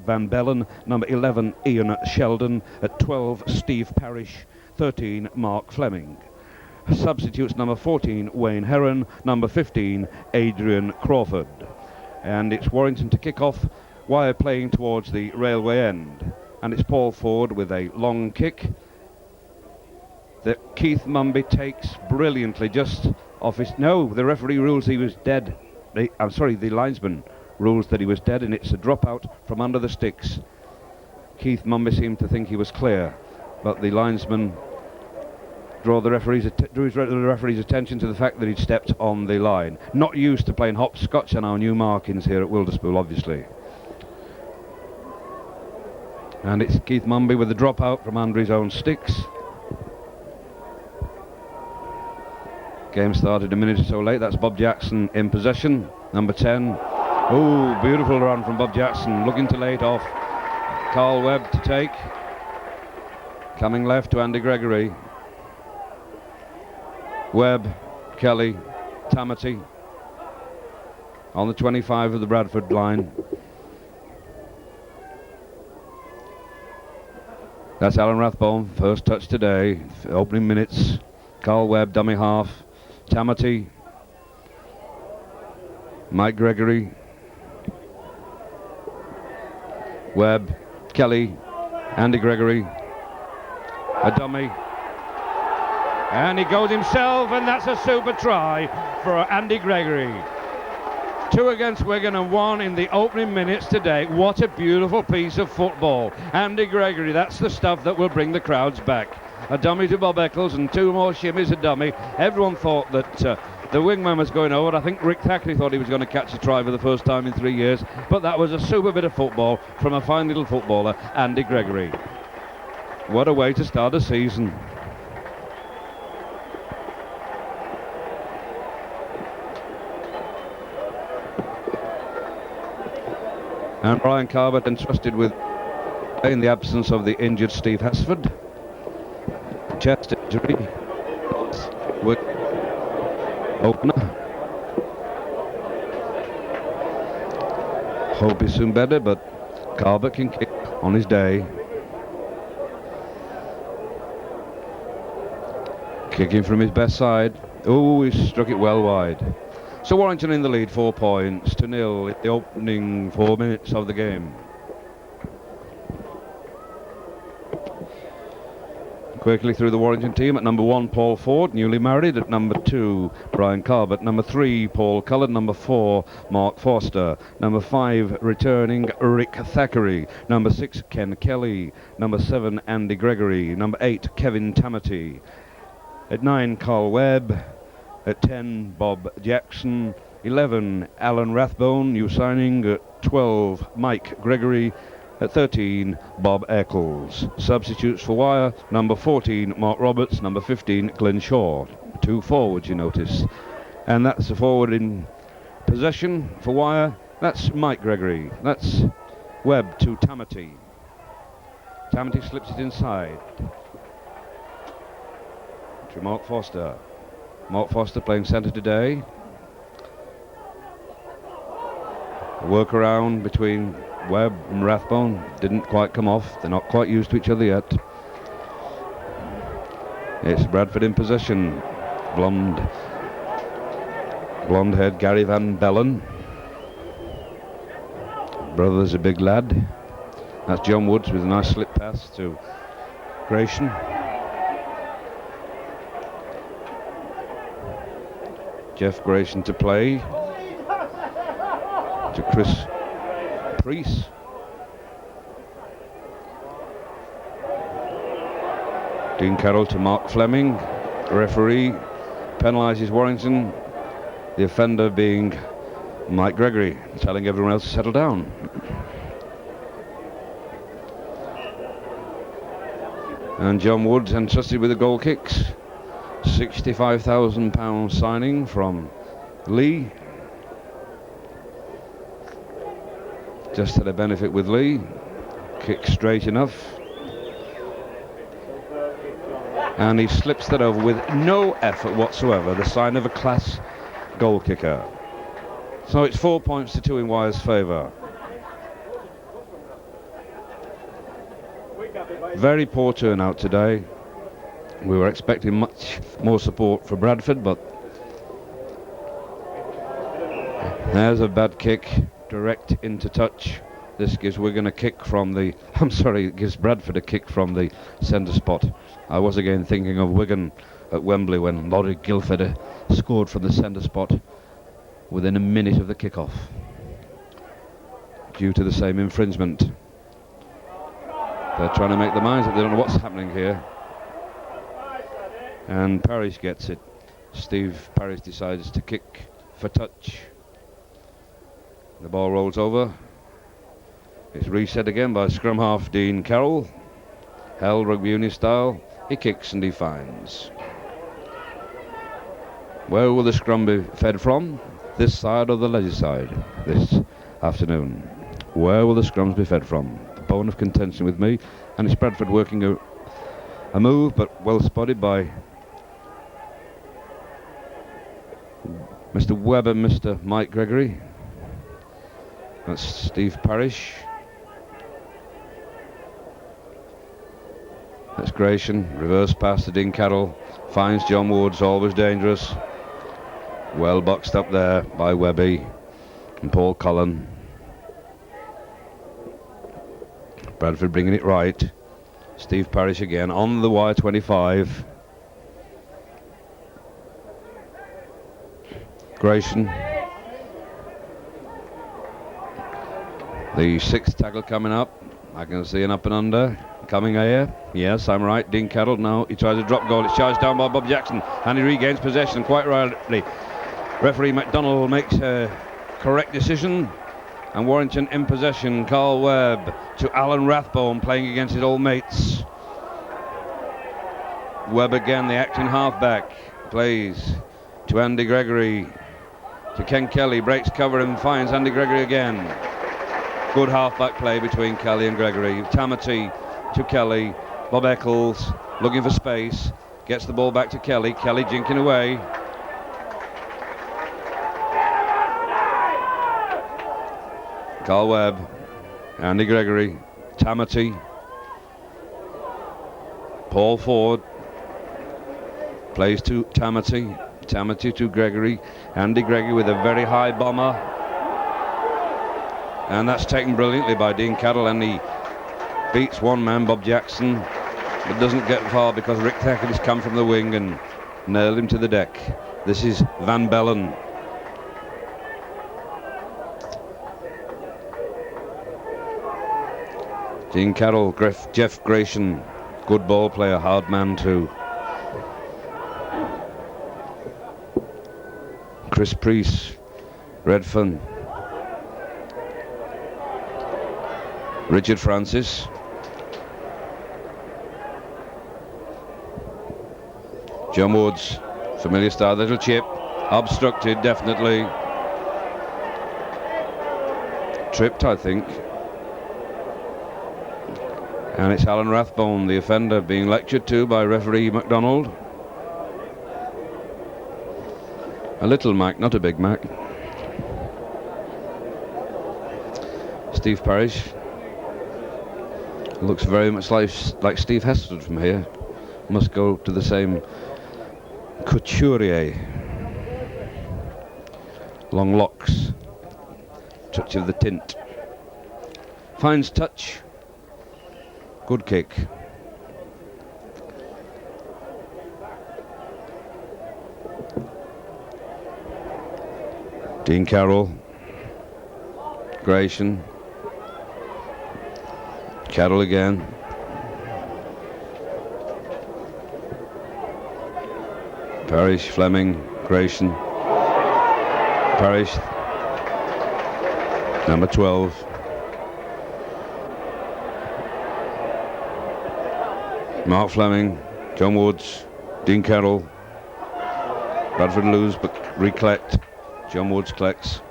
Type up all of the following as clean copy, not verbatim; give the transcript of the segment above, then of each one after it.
Van Bellen. Number 11, Ian Sheldon. At 12, Steve Parrish. 13, Mark Fleming. Substitutes: number 14, Wayne Heron. Number 15, Adrian Crawford. And it's Warrington to kick off. Wire playing towards the railway end. And it's Paul Ford with a long kick that Keith Mumby takes brilliantly just off his... No, the referee rules he was dead. The linesman rules that he was dead, and it's a dropout from under the sticks. Keith Mumby seemed to think he was clear, but the linesman drew the referee's attention to the fact that he'd stepped on the line. Not used to playing hopscotch on our new markings here at Wilderspool, obviously. And it's Keith Mumby with the dropout from under his own sticks. Game started a minute or so late. That's Bob Jackson in possession. Number 10. Oh, beautiful run from Bob Jackson. Looking to lay it off. Carl Webb to take. Coming left to Andy Gregory. Webb, Kelly, Tamati. On the 25 of the Bradford line. That's Alan Rathbone. First touch today. Opening minutes. Carl Webb, dummy half. Tamati, Mike Gregory, Webb, Kelly, Andy Gregory, a dummy, and he goes himself, and that's a super try for Andy Gregory. 2 against Wigan and 1 in the opening minutes today. What a beautiful piece of football. Andy Gregory, that's the stuff that will bring the crowds back. A dummy to Bob Eccles and 2 more shimmies a dummy. Everyone thought that the wingman was going over. I think Rick Thackeray thought he was going to catch a try for the first time in 3 years. But that was a super bit of football from a fine little footballer, Andy Gregory. What a way to start a season. And Brian Carbett entrusted with, in the absence of the injured Steve Hesford. Chest injury. With opener. Hope he's soon better, but Carbett can kick on his day. Kicking from his best side. Oh, he struck it well wide. So Warrington in the lead, 4 points to 0 in the opening 4 minutes of the game. Quickly through the Warrington team. At number 1, Paul Ford, newly married. At number 2, Brian Carbett. Number 3, Paul Cullen. Number 4, Mark Forster. Number 5, returning Rick Thackeray. Number 6, Ken Kelly. Number 7, Andy Gregory. Number 8, Kevin Tamati. At 9, Carl Webb. At 10, Bob Jackson. 11, Alan Rathbone, new signing. At 12, Mike Gregory. At 13, Bob Eccles. Substitutes for Wire: number 14, Mark Roberts. Number 15, Glenn Shaw. 2 forwards, you notice. And that's the forward in possession for Wire. That's Mike Gregory. That's Webb to Tamati. Tamati slips it inside to Mark Foster. Mark Foster playing centre today. A work around between Webb and Rathbone didn't quite come off. They're not quite used to each other yet. It's Bradford in possession. Blonde head Gary Van Bellen. Brother's a big lad. That's John Woods with a nice slip pass to Gratian. Jeff Gratian to play to Chris Priest. Dean Carroll to Mark Fleming. The referee penalises Warrington, the offender being Mike Gregory, telling everyone else to settle down. And John Woods entrusted with the goal kicks. £65,000 signing from Lee. Just had a benefit with Lee. Kick straight enough. And he slips that over with no effort whatsoever, the sign of a class goal kicker. So it's 4 points to 2 in Wire's favour. Very poor turnout today. We were expecting much more support for Bradford, but there's a bad kick, direct into touch. This gives Wigan a kick from the, it gives Bradford a kick from the centre spot. I was again thinking of Wigan at Wembley when Laurie Guildford scored from the centre spot within a minute of the kick-off, due to the same infringement. They're trying to make their minds up. They don't know what's happening here. And Parrish gets it. Steve Parrish decides to kick for touch. The ball rolls over. It's reset again by scrum half Dean Carroll. Held rugby union style. He kicks and he finds. Where will the scrum be fed from? This side or the Leisure side this afternoon? Where will the scrums be fed from? The bone of contention with me. And it's Bradford working a move, but well spotted by Mr. Webb and Mr. Mike Gregory. That's Steve Parrish. That's Gratian. Reverse pass to Dean Carroll. Finds John Woods, always dangerous. Well boxed up there by Webby and Paul Cullen. Bradford bringing it right. Steve Parrish again on the wire 25. Gratian. The sixth tackle coming up. I can see an up and under coming here. Yes, I'm right. Dean Carroll now. He tries a drop goal. It's charged down by Bob Jackson and he regains possession quite rightly. Referee McDonald makes a correct decision. And Warrington in possession. Carl Webb to Alan Rathbone playing against his old mates. Webb again, the acting halfback, plays to Andy Gregory. To Ken Kelly, breaks cover and finds Andy Gregory again. Good halfback play between Kelly and Gregory. Tamati to Kelly. Bob Eccles looking for space. Gets the ball back to Kelly. Kelly jinking away. Carl Webb, Andy Gregory, Tamati, Paul Ford plays to Tamati. Tamati to Gregory. Andy Gregory with a very high bomber. And that's taken brilliantly by Dean Carroll, and he beats one man, Bob Jackson, but doesn't get far because Rick Thacker has come from the wing and nailed him to the deck. This is Van Bellen. Dean Carroll, Jeff Gratian, good ball player, hard man too. Chris Priest, Redfern, Richard Francis, John Woods, familiar style, little chip, obstructed definitely, tripped I think, and it's Alan Rathbone, the offender, being lectured to by referee McDonald. A little Mac, not a big Mac. Steve Parrish looks very much like Steve Heston from here. Must go to the same couturier. Long locks, touch of the tint. Finds touch. Good kick. Dean Carroll, Gratian, Carroll again. Parrish, Fleming, Gratian, Parrish, number 12. Mark Fleming, John Woods, Dean Carroll. Bradford lose but recollect. John Woods collects.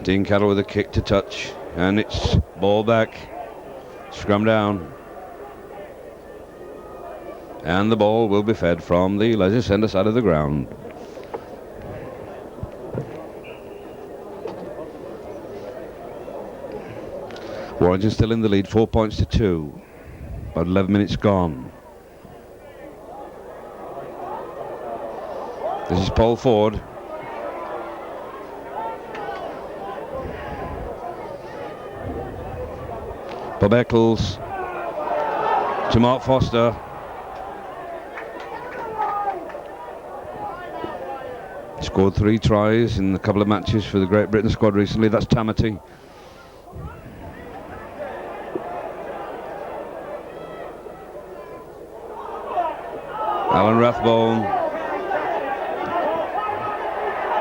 Dean Carroll with a kick to touch, and it's ball back, scrum down, and the ball will be fed from the leisure centre side of the ground. Warrington still in the lead, 4 points to 2. About 11 minutes gone. This is Paul Ford. Bob Eccles to Mark Foster. Scored 3 tries in a couple of matches for the Great Britain squad recently. That's Tamati. Alan Rathbone.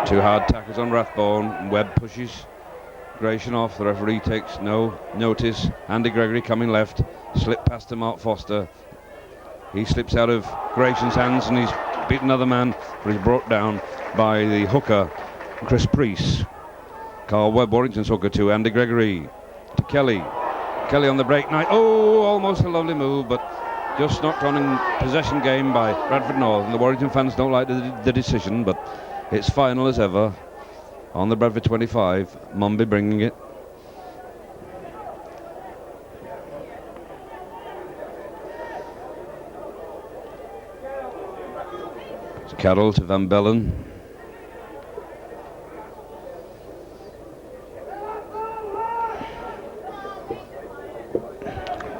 2 hard tackles on Rathbone. Webb pushes Gratian off. The referee takes no notice. Andy Gregory coming left. Slip past to Mark Foster. He slips out of Gratian's hands and he's beaten another man, but he's brought down by the hooker, Chris Priest. Carl Webb, Warrington's hooker, to Andy Gregory. To Kelly. Kelly on the break night. Oh, almost a lovely move, but just knocked on in possession game by Bradford North. And the Warrington fans don't like the decision, but it's final as ever on the Bradford 25. Mumby bringing it. It's Carroll to Van Bellen.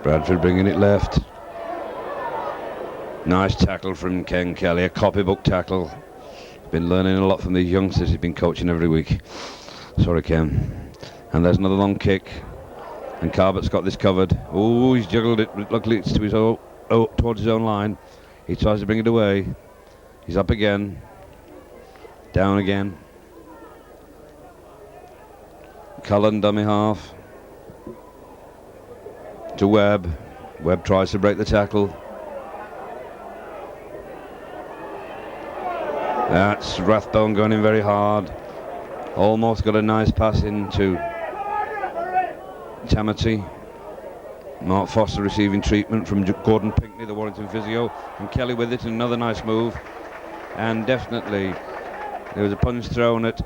Bradford bringing it left. Nice tackle from Ken Kelly, a copybook tackle. Been learning a lot from these youngsters he's been coaching every week. Sorry, Ken. And there's another long kick. And Carbert's got this covered. Oh, he's juggled it. Luckily it's to his towards his own line. He tries to bring it away. He's up again. Down again. Cullen, dummy half. To Webb. Webb tries to break the tackle. That's Rathbone going in very hard. Almost got a nice pass into Tamati. Mark Foster receiving treatment from Gordon Pinkney, the Warrington physio, and Kelly with it, another nice move. And definitely there was a punch thrown at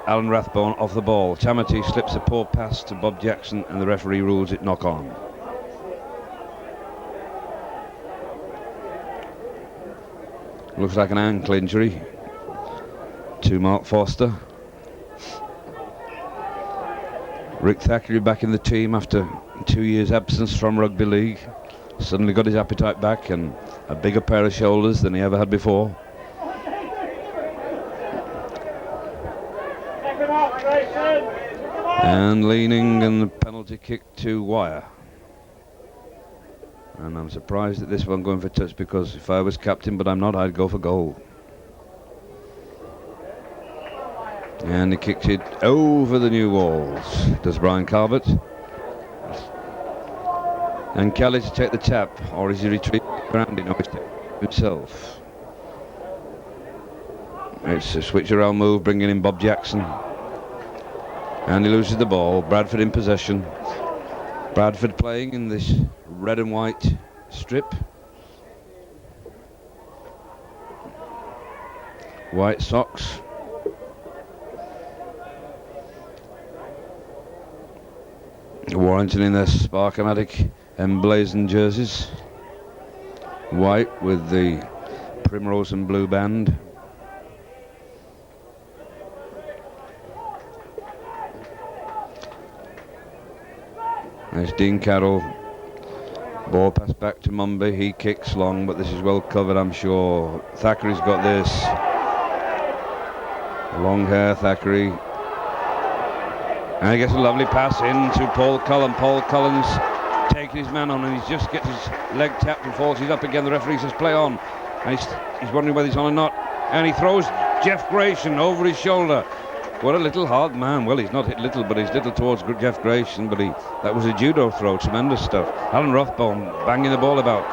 Alan Rathbone off the ball. Tamati slips a poor pass to Bob Jackson and the referee rules it knock on. Looks like an ankle injury to Mark Foster. Rick Thackeray back in the team after 2 years absence from rugby league. Suddenly got his appetite back and a bigger pair of shoulders than he ever had before. And leaning, and the penalty kick to Wire. And I'm surprised at this one going for touch, because if I was captain, but I'm not, I'd go for goal. And he kicks it over the new walls. Does Brian Calvert. And Kelly to take the tap, or is he retreating around it? No, he's taking himself. It's a switch around move, bringing in Bob Jackson. And he loses the ball. Bradford in possession. Bradford playing in this red and white strip. White socks. Warrington in their Sparkomatic emblazoned jerseys. White with the primrose and blue band. There's Dean Carroll. Ball pass back to Mumby. He kicks long, but this is well covered, I'm sure. Thackeray's got this. Long hair, Thackeray. And he gets a lovely pass in to Paul Cullen. Paul Cullen's taking his man on, and he's just gets his leg tapped and falls. He's up again. The referee says play on. And he's wondering whether he's on or not. And he throws Jeff Gratian over his shoulder. What a little hard man. Well, he's not hit little, but he's little towards Jeff Gratian, but that was a judo throw. Tremendous stuff. Alan Rothbone banging the ball about.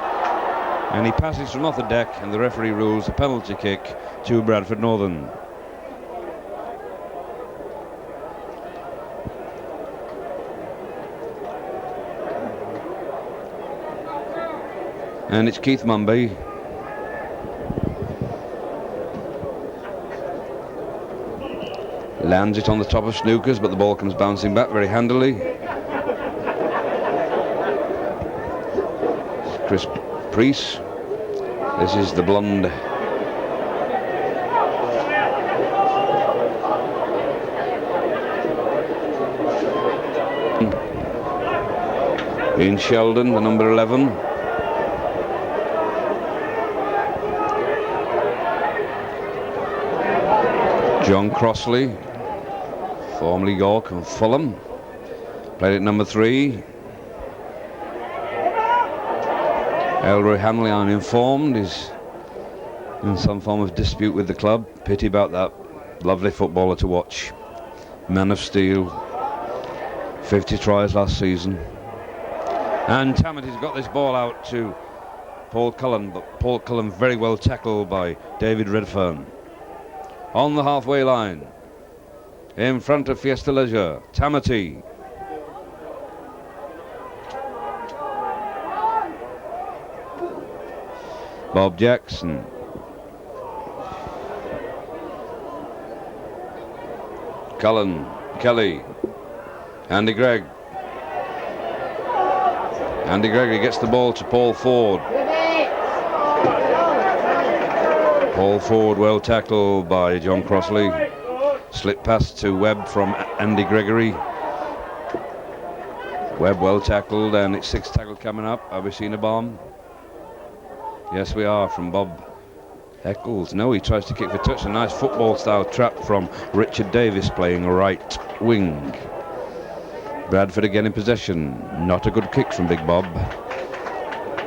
And he passes from off the deck, and the referee rules a penalty kick to Bradford Northern. And it's Keith Mumby. Lands it on the top of Snookers, but the ball comes bouncing back very handily. Chris Priest. This is the blonde. Ian Sheldon, the number 11. John Crossley, formerly York and Fulham, played at number 3. Elroy Hanley, I'm informed, is in some form of dispute with the club. Pity about that. Lovely footballer to watch. Man of steel. 50 tries last season. And Tamaty's got this ball out to Paul Cullen, but Paul Cullen very well tackled by David Redfern. On the halfway line, in front of Fiesta Leisure, Tamaty. Bob Jackson. Cullen, Kelly, Andy Gregg. Andy Gregory gets the ball to Paul Ford. Paul Ford well tackled by John Crossley. Slip pass to Webb from Andy Gregory. Webb well tackled, and it's 6 tackle coming up. Have we seen a bomb? Yes, we are, from Bob Eccles. No, he tries to kick for touch. A nice football style trap from Richard Davis playing right wing. Bradford again in possession. Not a good kick from Big Bob.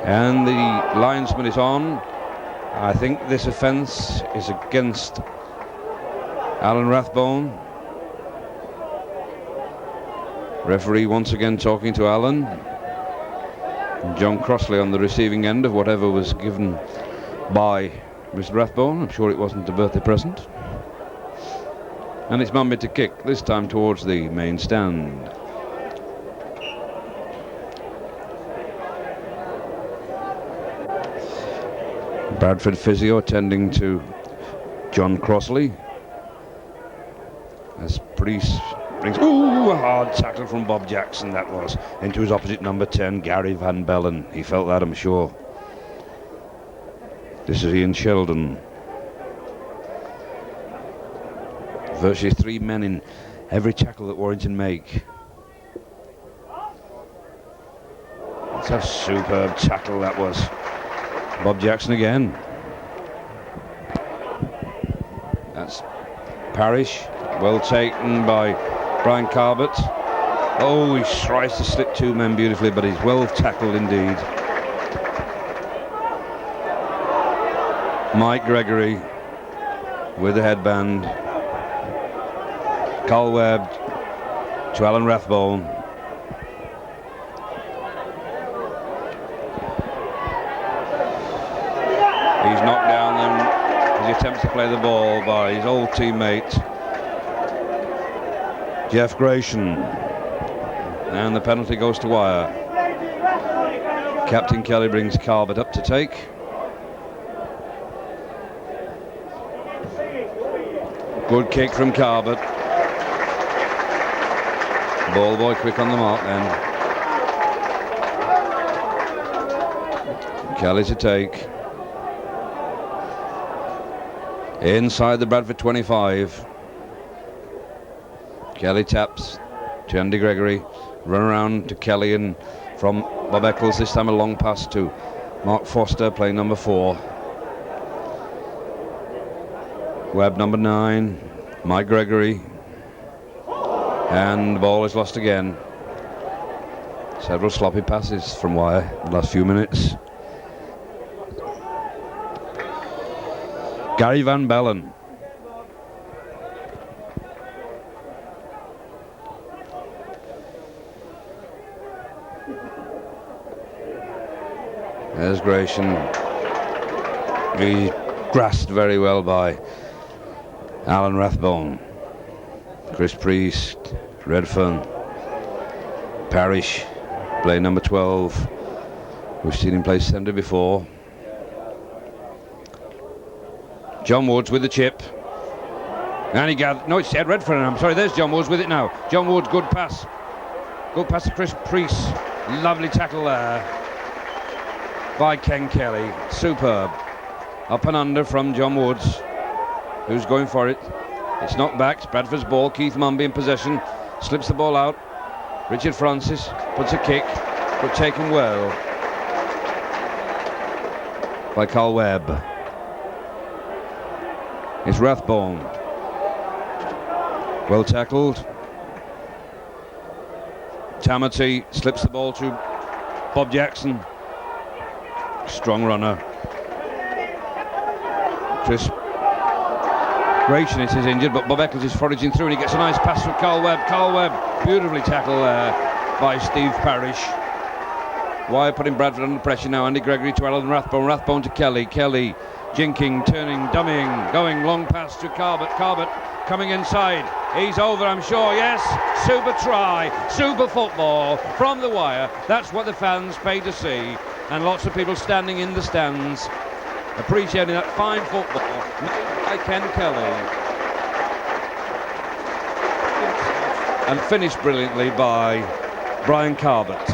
And the linesman is on. I think this offence is against Alan Rathbone. Referee once again talking to Alan. And John Crossley on the receiving end of whatever was given by Mr. Rathbone. I'm sure it wasn't a birthday present. And it's Mumby to kick, this time towards the main stand. Bradford physio attending to John Crossley. As Priest brings, ooh, a hard tackle from Bob Jackson that was, into his opposite number 10, Gary Van Bellen. He felt that, I'm sure. This is Ian Sheldon. Virtually 3 men in every tackle that Warrington make. It's a superb tackle that was. Bob Jackson again. That's Parrish. Well taken by Brian Carbett. Oh, he tries to slip 2 men beautifully, but he's well tackled indeed. Mike Gregory with the headband. Carl Webb to Alan Rathbone. He's knocked down then as he attempts to play the ball by his old teammate Jeff Gratian, and the penalty goes to wire. Captain Kelly brings Carbett up to take. Good kick from Carbett. Ball boy quick on the mark then. Kelly to take. Inside the Bradford 25. Kelly taps to Andy Gregory. Run around to Kelly, and from Bob Eccles, this time a long pass to Mark Foster playing number 4. Webb number 9. Mike Gregory. And the ball is lost again. Several sloppy passes from wire the last few minutes. Gary Van Bellen. There's Gratian. He grasped very well by Alan Rathbone. Chris Priest, Redfern, Parrish, play number 12. We've seen him play centre before. John Woods with the chip. And he gathered. No, it's Ed Redfern. I'm sorry, there's John Woods with it now. John Woods, good pass. Good pass to Chris Priest. Lovely tackle there. by Ken Kelly. Superb. Up and under from John Woods, who's going for it. It's knocked back. It's Bradford's ball. Keith Mumby in possession. Slips the ball out. Richard Francis puts a kick, but taken well by Carl Webb. It's Rathbone. Well tackled. Tamati slips the ball to Bob Jackson. Strong runner. Chris Gratian is injured, but Bob Eccles is foraging through and he gets a nice pass from Carl Webb. Carl Webb, beautifully tackled there by Steve Parrish. Wire putting Bradford under pressure now. Andy Gregory to Alan Rathbone. Rathbone to Kelly. Kelly jinking, turning, dummying, going long pass to Carbot. Carbot coming inside. He's over, I'm sure. Yes, super try, super football from the wire. That's what the fans pay to see, and lots of people standing in the stands appreciating that fine football made by Ken Kelly and finished brilliantly by Brian Carbot.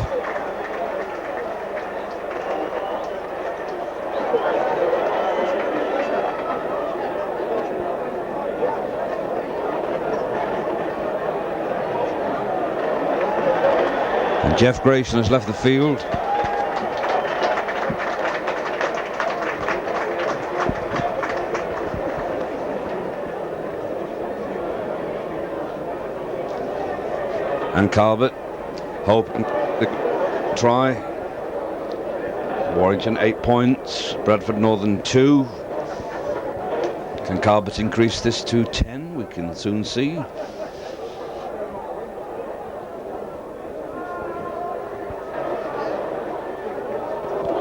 And Jeff Grayson has left the field. And Carbot hoping to try. Warrington 8 points, Bradford Northern 2. Can Carbot increase this to 10? We can soon see.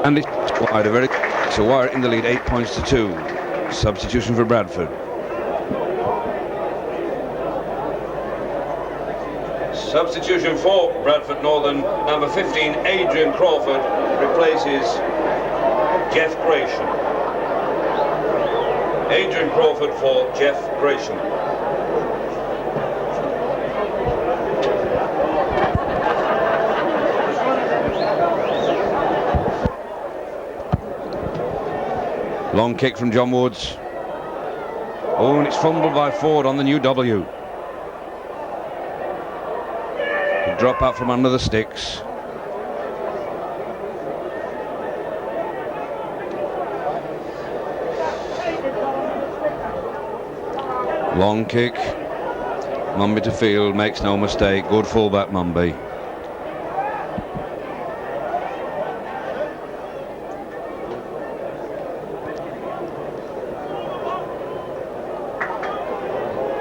And it's wide, so Wire in the lead, 8 points to 2. Substitution for Bradford. Substitution for Bradford Northern, number 15, Adrian Crawford, replaces Jeff Gratian. Adrian Crawford for Jeff Gratian. Long kick from John Woods. Oh, and it's fumbled by Ford on the new W. Drop out from under the sticks. Long kick. Mumby to field, makes no mistake. Good fullback Mumby.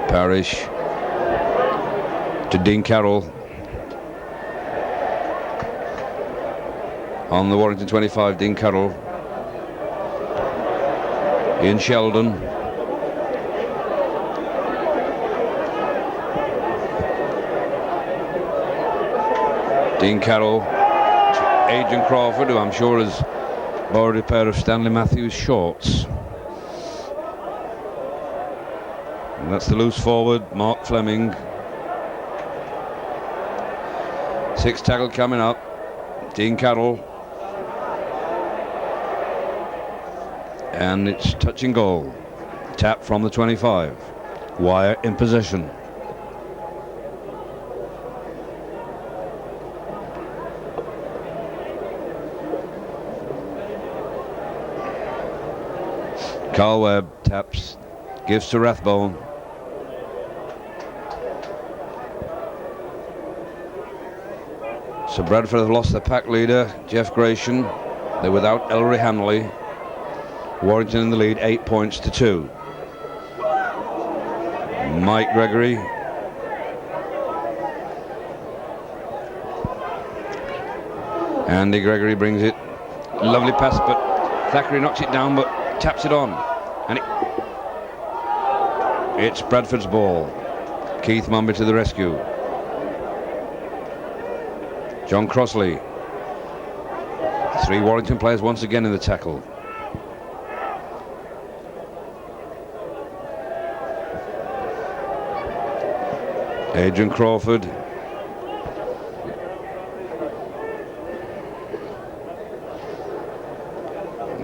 Parrish to Dean Carroll. On the Warrington 25, Dean Carroll. Ian Sheldon. Dean Carroll. Adrian Crawford, who I'm sure has borrowed a pair of Stanley Matthews shorts. And that's the loose forward, Mark Fleming. 6 tackle coming up. Dean Carroll. And it's touch and goal. Tap from the 25. Wire in possession. Carl Webb taps, gives to Rathbone. So Bradford have lost their pack leader, Jeff Gratian. They're without Ellery Hanley. Warrington in the lead, 8 points to 2. Mike Gregory. Andy Gregory brings it. Lovely pass, but Thackeray knocks it down, but taps it on. And it's Bradford's ball. Keith Mumby to the rescue. John Crossley. 3 Warrington players once again in the tackle. Adrian Crawford.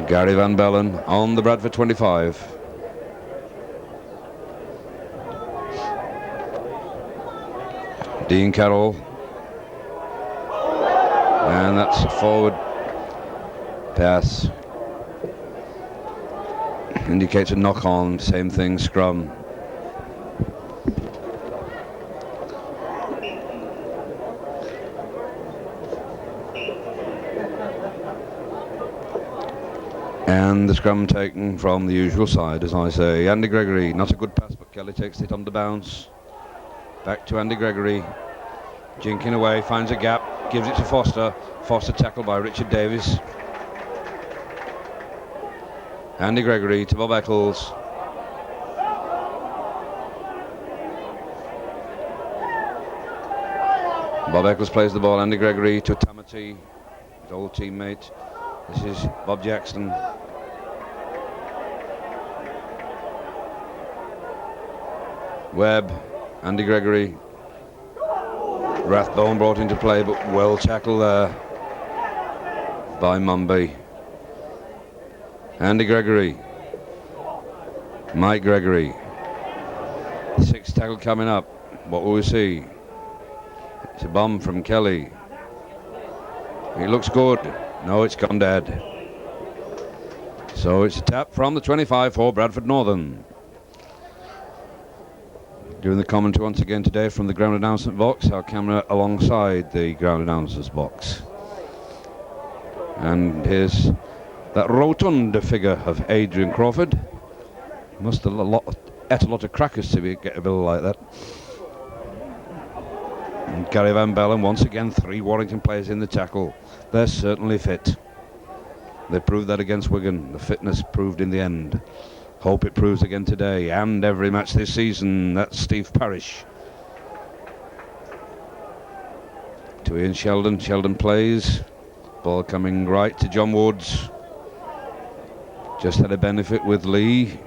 Gary Van Bellen on the Bradford 25. Dean Carroll. And that's a forward pass. Indicates a knock on, same thing, scrum. And the scrum taken from the usual side, as I say. Andy Gregory, not a good pass, but Kelly takes it on the bounce. Back to Andy Gregory. Jinking away, finds a gap, gives it to Foster. Foster tackled by Richard Davis. Andy Gregory to Bob Eccles. Bob Eccles plays the ball. Andy Gregory to Tamati, his old teammate. This is Bob Jackson. Webb, Andy Gregory. Rathbone brought into play, but well tackled there by Mumby. Andy Gregory. Mike Gregory. Sixth tackle coming up. What will we see? It's a bomb from Kelly. It looks good. No, it's gone dead. So it's a tap from the 25 for Bradford Northern. Doing the commentary once again today from the ground announcement box. Our camera alongside the ground announcers box. And here's that rotund figure of Adrian Crawford. Must have ate a lot of crackers to get a bill like that. And Gary Van Bellen, once again, 3 Warrington players in the tackle. They're certainly fit. They proved that against Wigan. The fitness proved in the end. Hope it proves again today and every match this season. That's Steve Parrish. To Ian Sheldon. Sheldon plays. Ball coming right to John Woods. Just had a benefit with Lee.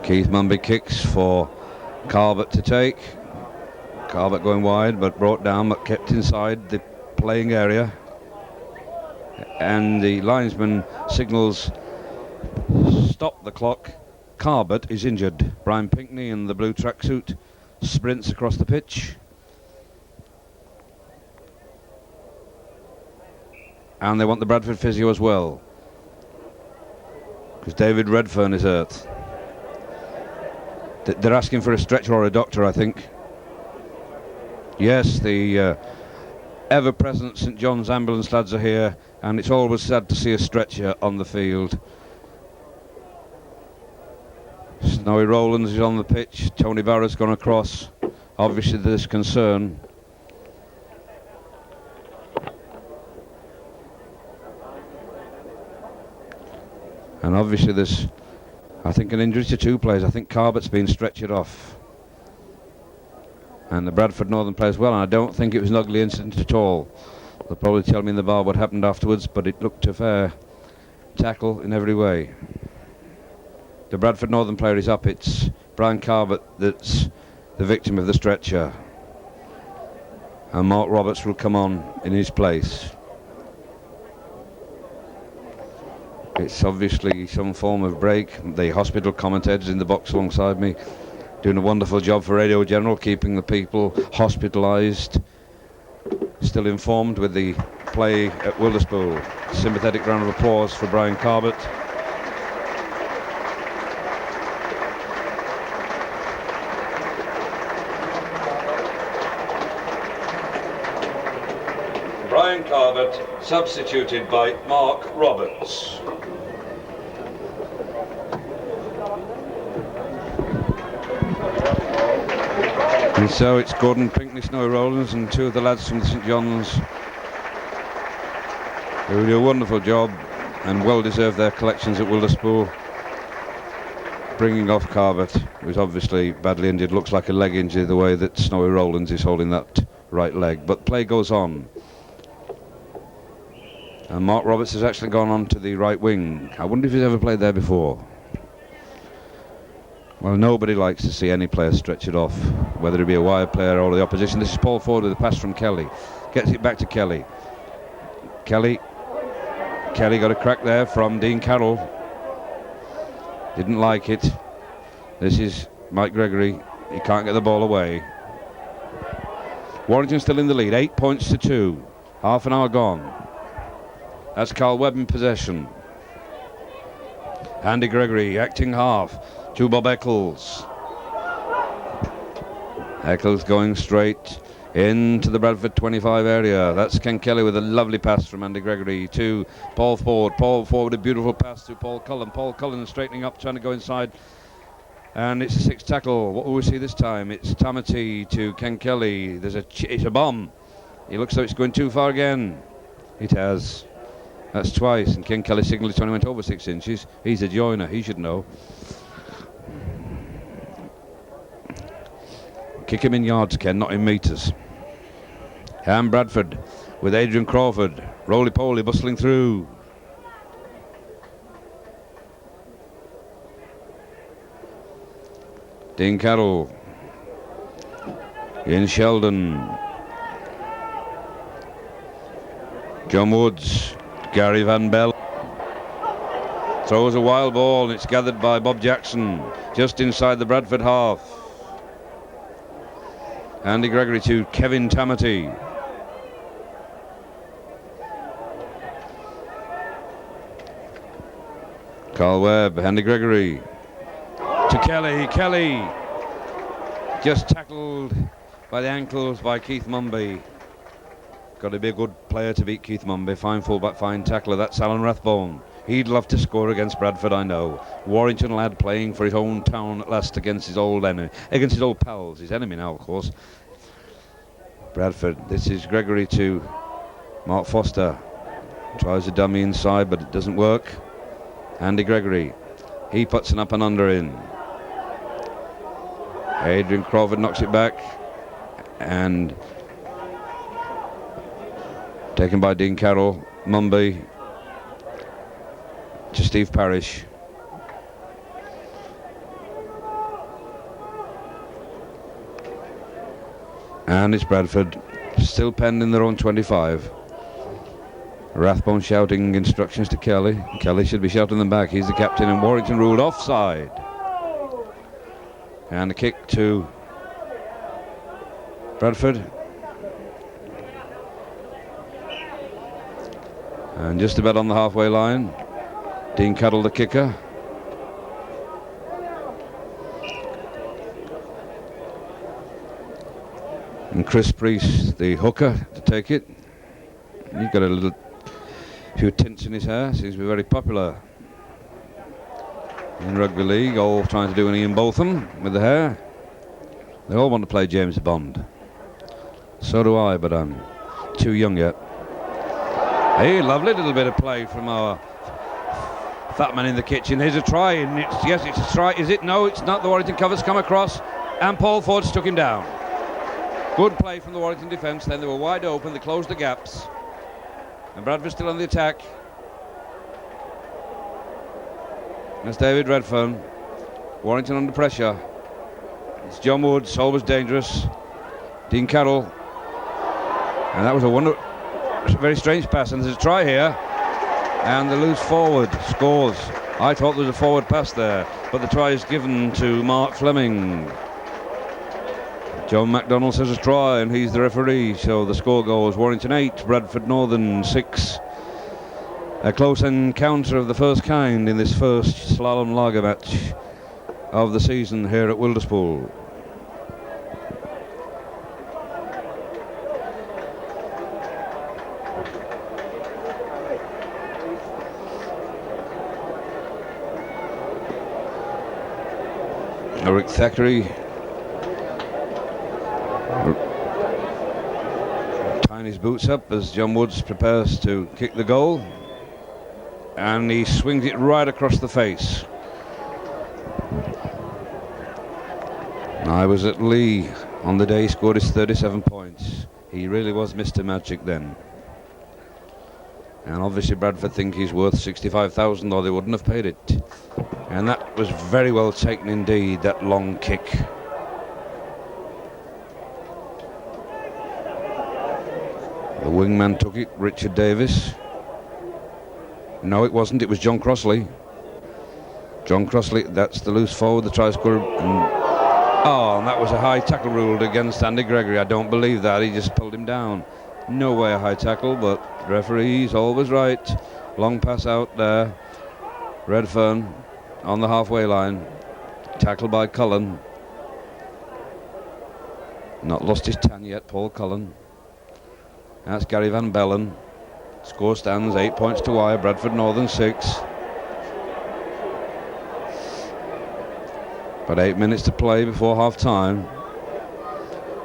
Keith Mumby kicks for Calvert to take. Calvert going wide, but brought down, but kept inside the playing area. And the linesman signals stop the clock. Calvert is injured. Brian Pinkney in the blue tracksuit sprints across the pitch. And they want the Bradford physio as well, because David Redfern is hurt. They're asking for a stretcher or a doctor, I think. Yes, the ever-present St John's ambulance lads are here, and it's always sad to see a stretcher on the field. Snowy Rowlands is on the pitch. Tony Barrett's gone across. Obviously there's concern. And obviously there's, I think, an injury to 2 players. I think Carbert's been stretchered off. And the Bradford Northern plays well, and I don't think it was an ugly incident at all. They'll probably tell me in the bar what happened afterwards, but it looked a fair tackle in every way. The Bradford Northern player is up. It's Brian Carbett that's the victim of the stretcher. And Mark Roberts will come on in his place. It's obviously some form of break. The hospital commentators in the box alongside me doing a wonderful job for Radio General, keeping the people hospitalised, still informed with the play at Wilderspool. Sympathetic round of applause for Brian Carbett. Brian Carbett substituted by Mark Roberts. And so it's Gordon Pinkney, Snowy Rowlands, and 2 of the lads from the St John's who do a wonderful job and well deserve their collections at Wilderspool, bringing off Carbett, who's obviously badly injured. Looks like a leg injury the way that Snowy Rowlands is holding that right leg, but play goes on. And Mark Roberts has actually gone on to the right wing. I wonder if he's ever played there before. Well, nobody likes to see any player stretch it off, whether it be a wide player or the opposition. This is Paul Ford with a pass from Kelly. Gets it back to Kelly. Kelly got a crack there from Dean Carroll. Didn't like it. This is Mike Gregory. He can't get the ball away. Warrington still in the lead, 8 points to 2. Half an hour gone. That's Carl Webb in possession. Andy Gregory acting half to Bob Eccles. Eccles going straight into the Bradford 25 area. That's Ken Kelly with a lovely pass from Andy Gregory to Paul Ford. Paul Ford with a beautiful pass to Paul Cullen. Paul Cullen straightening up, trying to go inside. And it's a 6 tackle. What will we see this time? It's Tamati to Ken Kelly. It's a bomb. It looks like it's going too far again. It has. That's twice. And Ken Kelly signalled it when he went over 6 inches. He's a joiner. He should know. Kick him in yards, Ken, not in metres. And Bradford with Adrian Crawford. Roly-poly bustling through. Dean Carroll in Sheldon. John Woods, Gary Van Bell throws a wild ball and it's gathered by Bob Jackson just inside the Bradford half. Andy Gregory to Kevin Tamati. Carl Webb, Andy Gregory to Kelly. Kelly just tackled by the ankles by Keith Mumby. Got to be a good player to beat Keith Mumby. Fine fullback, fine tackler. That's Alan Rathbone. He'd love to score against Bradford, I know. Warrington lad playing for his own town at last against his old enemy, against his old pals, his enemy now, of course. Bradford. This is Gregory to Mark Foster. Tries a dummy inside, but it doesn't work. Andy Gregory. He puts an up and under in. Adrian Crawford knocks it back. And taken by Dean Carroll. Mumby to Steve Parrish. And it's Bradford still penned in their own 25. Rathbone shouting instructions to Kelly. Kelly should be shouting them back. He's the captain, and Warrington ruled offside. And a kick to Bradford. And just about on the halfway line, Dean Cuddle, the kicker. And Chris Priest, the hooker, to take it. He's got a few tints in his hair. Seems to be very popular in rugby league. All trying to do an Ian Botham with the hair. They all want to play James Bond. So do I, but I'm too young yet. Hey, lovely little bit of play from our fat man in the kitchen. Here's a try, and yes, it's a try. Is it? No, it's not. The Warrington covers come across, and Paul Ford took him down. Good play from the Warrington defence. Then they were wide open. They closed the gaps. And Bradford still on the attack. That's David Redfern. Warrington under pressure. It's John Woods, always dangerous. Dean Carroll. And that was a very strange pass. And there's a try here. And the loose forward scores. I thought there was a forward pass there. But the try is given to Mark Fleming. John MacDonald says a try, and he's the referee. So the score goes Warrington 8, Bradford Northern 6. A close encounter of the first kind in this first slalom lager match of the season here at Wilderspool. Eric Thackeray tying his boots up as John Woods prepares to kick the goal, and he swings it right across the face. I was at Lee on the day he scored his 37 points. He really was Mr. Magic then. And obviously Bradford think he's worth 65,000 or they wouldn't have paid it. And that was very well taken indeed, that long kick. The wingman took it, Richard Davis. No, it wasn't, it was John Crossley. John Crossley, that's the loose forward, the try scorer. And that was a high tackle ruled against Andy Gregory. I don't believe that, he just pulled him down. No way a high tackle, but referee's always right. Long pass out there. Redfern on the halfway line. Tackled by Cullen. Not lost his tan yet, Paul Cullen. That's Gary Van Bellen. Score stands 8 points to Wyre, Bradford Northern 6. But 8 minutes to play before half time.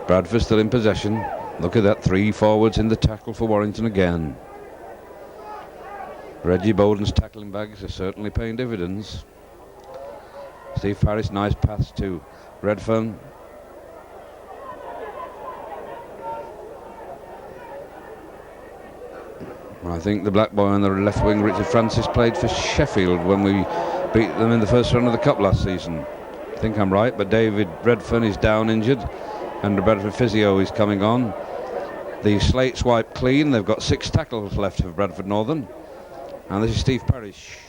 Bradford still in possession. Look at that, 3 forwards in the tackle for Warrington again. Reggie Bowden's tackling bags are certainly paying dividends. Steve Parrish, nice pass to Redfern. I think the black boy on the left wing, Richard Francis, played for Sheffield when we beat them in the first round of the Cup last season. I think I'm right, but David Redfern is down injured and the Bradford physio is coming on. The slate's wiped clean. They've got 6 tackles left for Bradford Northern. And this is Steve Parrish.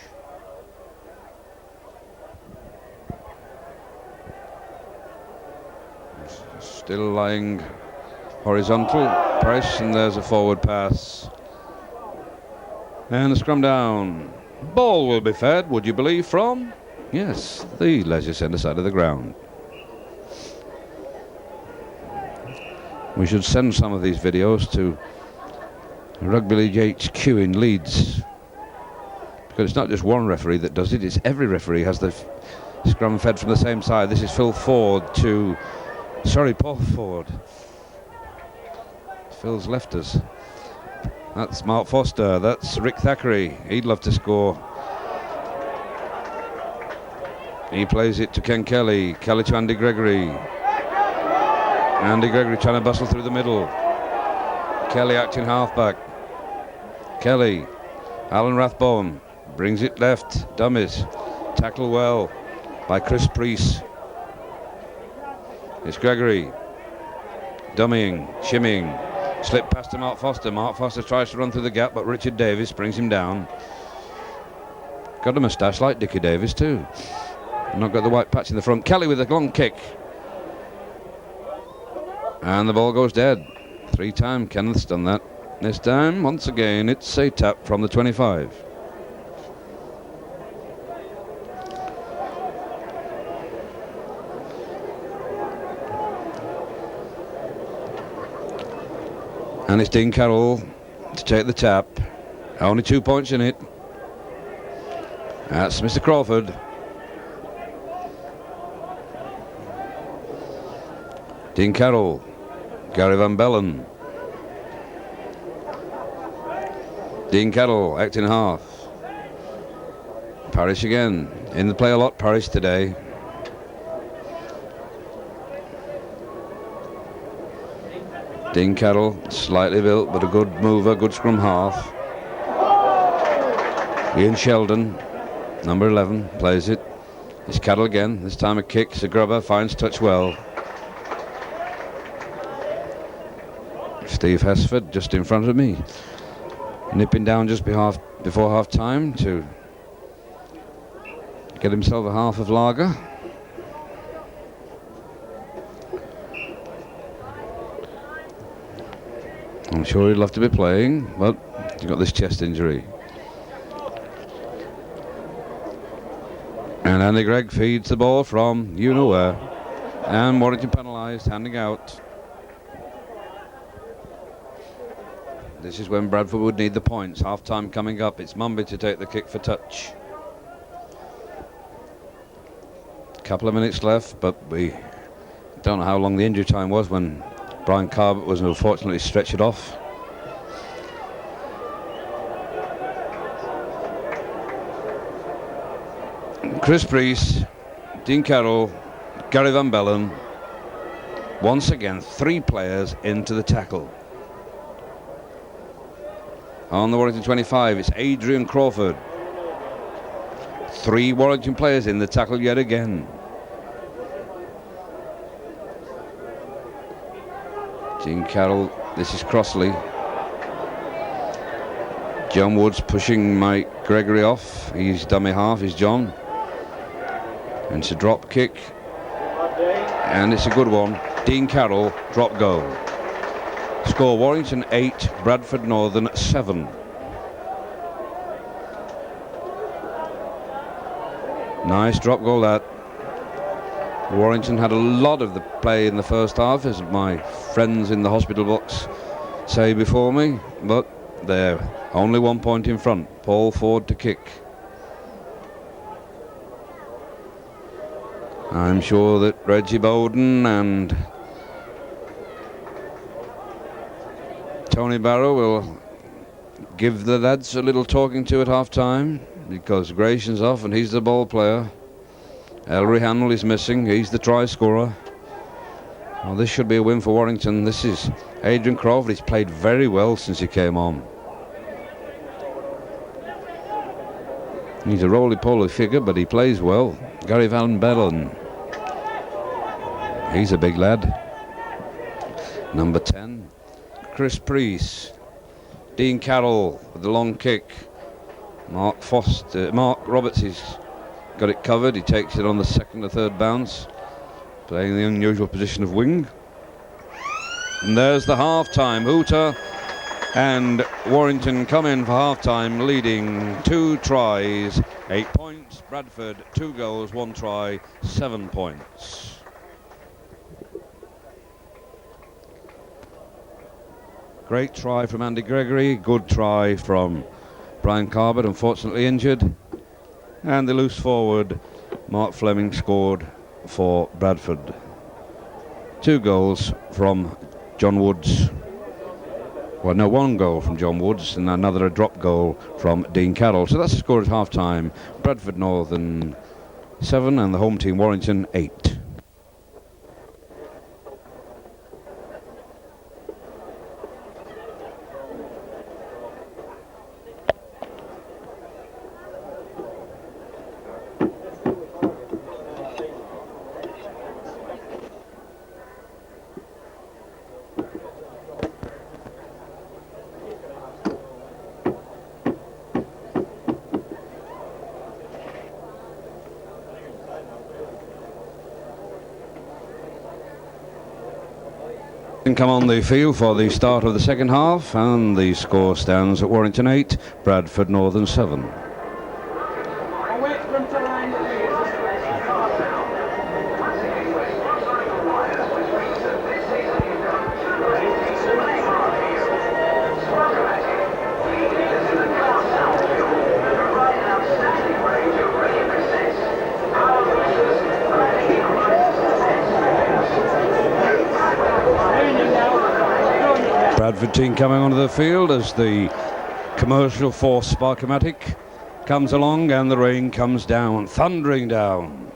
Still lying horizontal, Parrish, and there's a forward pass. And the scrum down. Ball will be fed, would you believe, from? Yes, the leisure centre side of the ground. We should send some of these videos to Rugby League HQ in Leeds. Because it's not just one referee that does it, it's every referee has the scrum fed from the same side. This is Paul Ford. Phil's left us. That's Mark Foster, that's Rick Thackeray, he'd love to score. He plays it to Ken Kelly, Kelly to Andy Gregory. Andy Gregory trying to bustle through the middle. Kelly acting halfback. Kelly, Alan Rathbone brings it left, dummies. Tackle well by Chris Priest. It's Gregory, dummying, shimmying. Slip past to Mark Foster. Mark Foster tries to run through the gap, but Richard Davis brings him down. Got a moustache like Dickie Davis too. Not got the white patch in the front. Kelly with a long kick. And the ball goes dead. 3-time Kenneth's done that. This time, once again, it's a tap from the 25. And it's Dean Carroll to take the tap. Only 2 points in it. That's Mr. Crawford. Dean Carroll. Gary Van Bellen. Dean Carroll acting half. Parrish again. In the play a lot, Parrish today. Dean Carroll, slightly built, but a good mover, good scrum half. Ian Sheldon, number 11, plays it. It's Carroll again, this time a kick. Sir Grubber finds touch well. Steve Hesford just in front of me, nipping down just before half time to get himself a half of lager. I'm sure he'd love to be playing, but he's got this chest injury. And Andy Gregg feeds the ball from you know where. And Warrington penalised, handing out. This is when Bradford would need the points. Half time coming up. It's Mumby to take the kick for touch. Couple of minutes left, but we don't know how long the injury time was when Brian Carbett was unfortunately stretched off. Chris Priest, Dean Carroll, Gary Van Bellen. Once again, 3 players into the tackle. On the Warrington 25, it's Adrian Crawford. 3 Warrington players in the tackle yet again. Dean Carroll, this is Crossley. John Woods pushing Mike Gregory off. He's dummy half, is John. And it's a drop kick. And it's a good one. Dean Carroll, drop goal. Score Warrington 8, Bradford Northern 7. Nice drop goal that. Warrington had a lot of the play in the first half, as my friends in the hospital box say before me, but they're only 1 point in front. Paul Ford to kick. I'm sure that Reggie Bowden and Tony Barrow will give the lads a little talking to at half time, because Grayson's off and he's the ball player. Ellery Hannell is missing, he's the try scorer. Well, this should be a win for Warrington. This is Adrian Crawford. He's played very well since he came on. He's a roly-poly figure, but he plays well. Gary Van Bellen. He's a big lad. Number 10, Chris Priest. Dean Carroll with the long kick. Mark Roberts has got it covered. He takes it on the second or third bounce, playing the unusual position of wing. And there's the half-time hooter, and Warrington come in for half-time leading 2 tries, 8 points. Bradford 2 goals, 1 try, 7 points. Great try from Andy Gregory, good try from Brian Carbett, unfortunately injured. And the loose forward, Mark Fleming, scored for Bradford. 2 goals from John Woods. Well, no, 1 goal from John Woods and another drop goal from Dean Carroll. So that's the score at half-time. Bradford Northern 7 and the home team Warrington 8. Come on the field for the start of the second half, and the score stands at Warrington 8, Bradford Northern 7. Bradford team coming onto the field as the commercial force Sparkomatic comes along and the rain comes down, thundering down.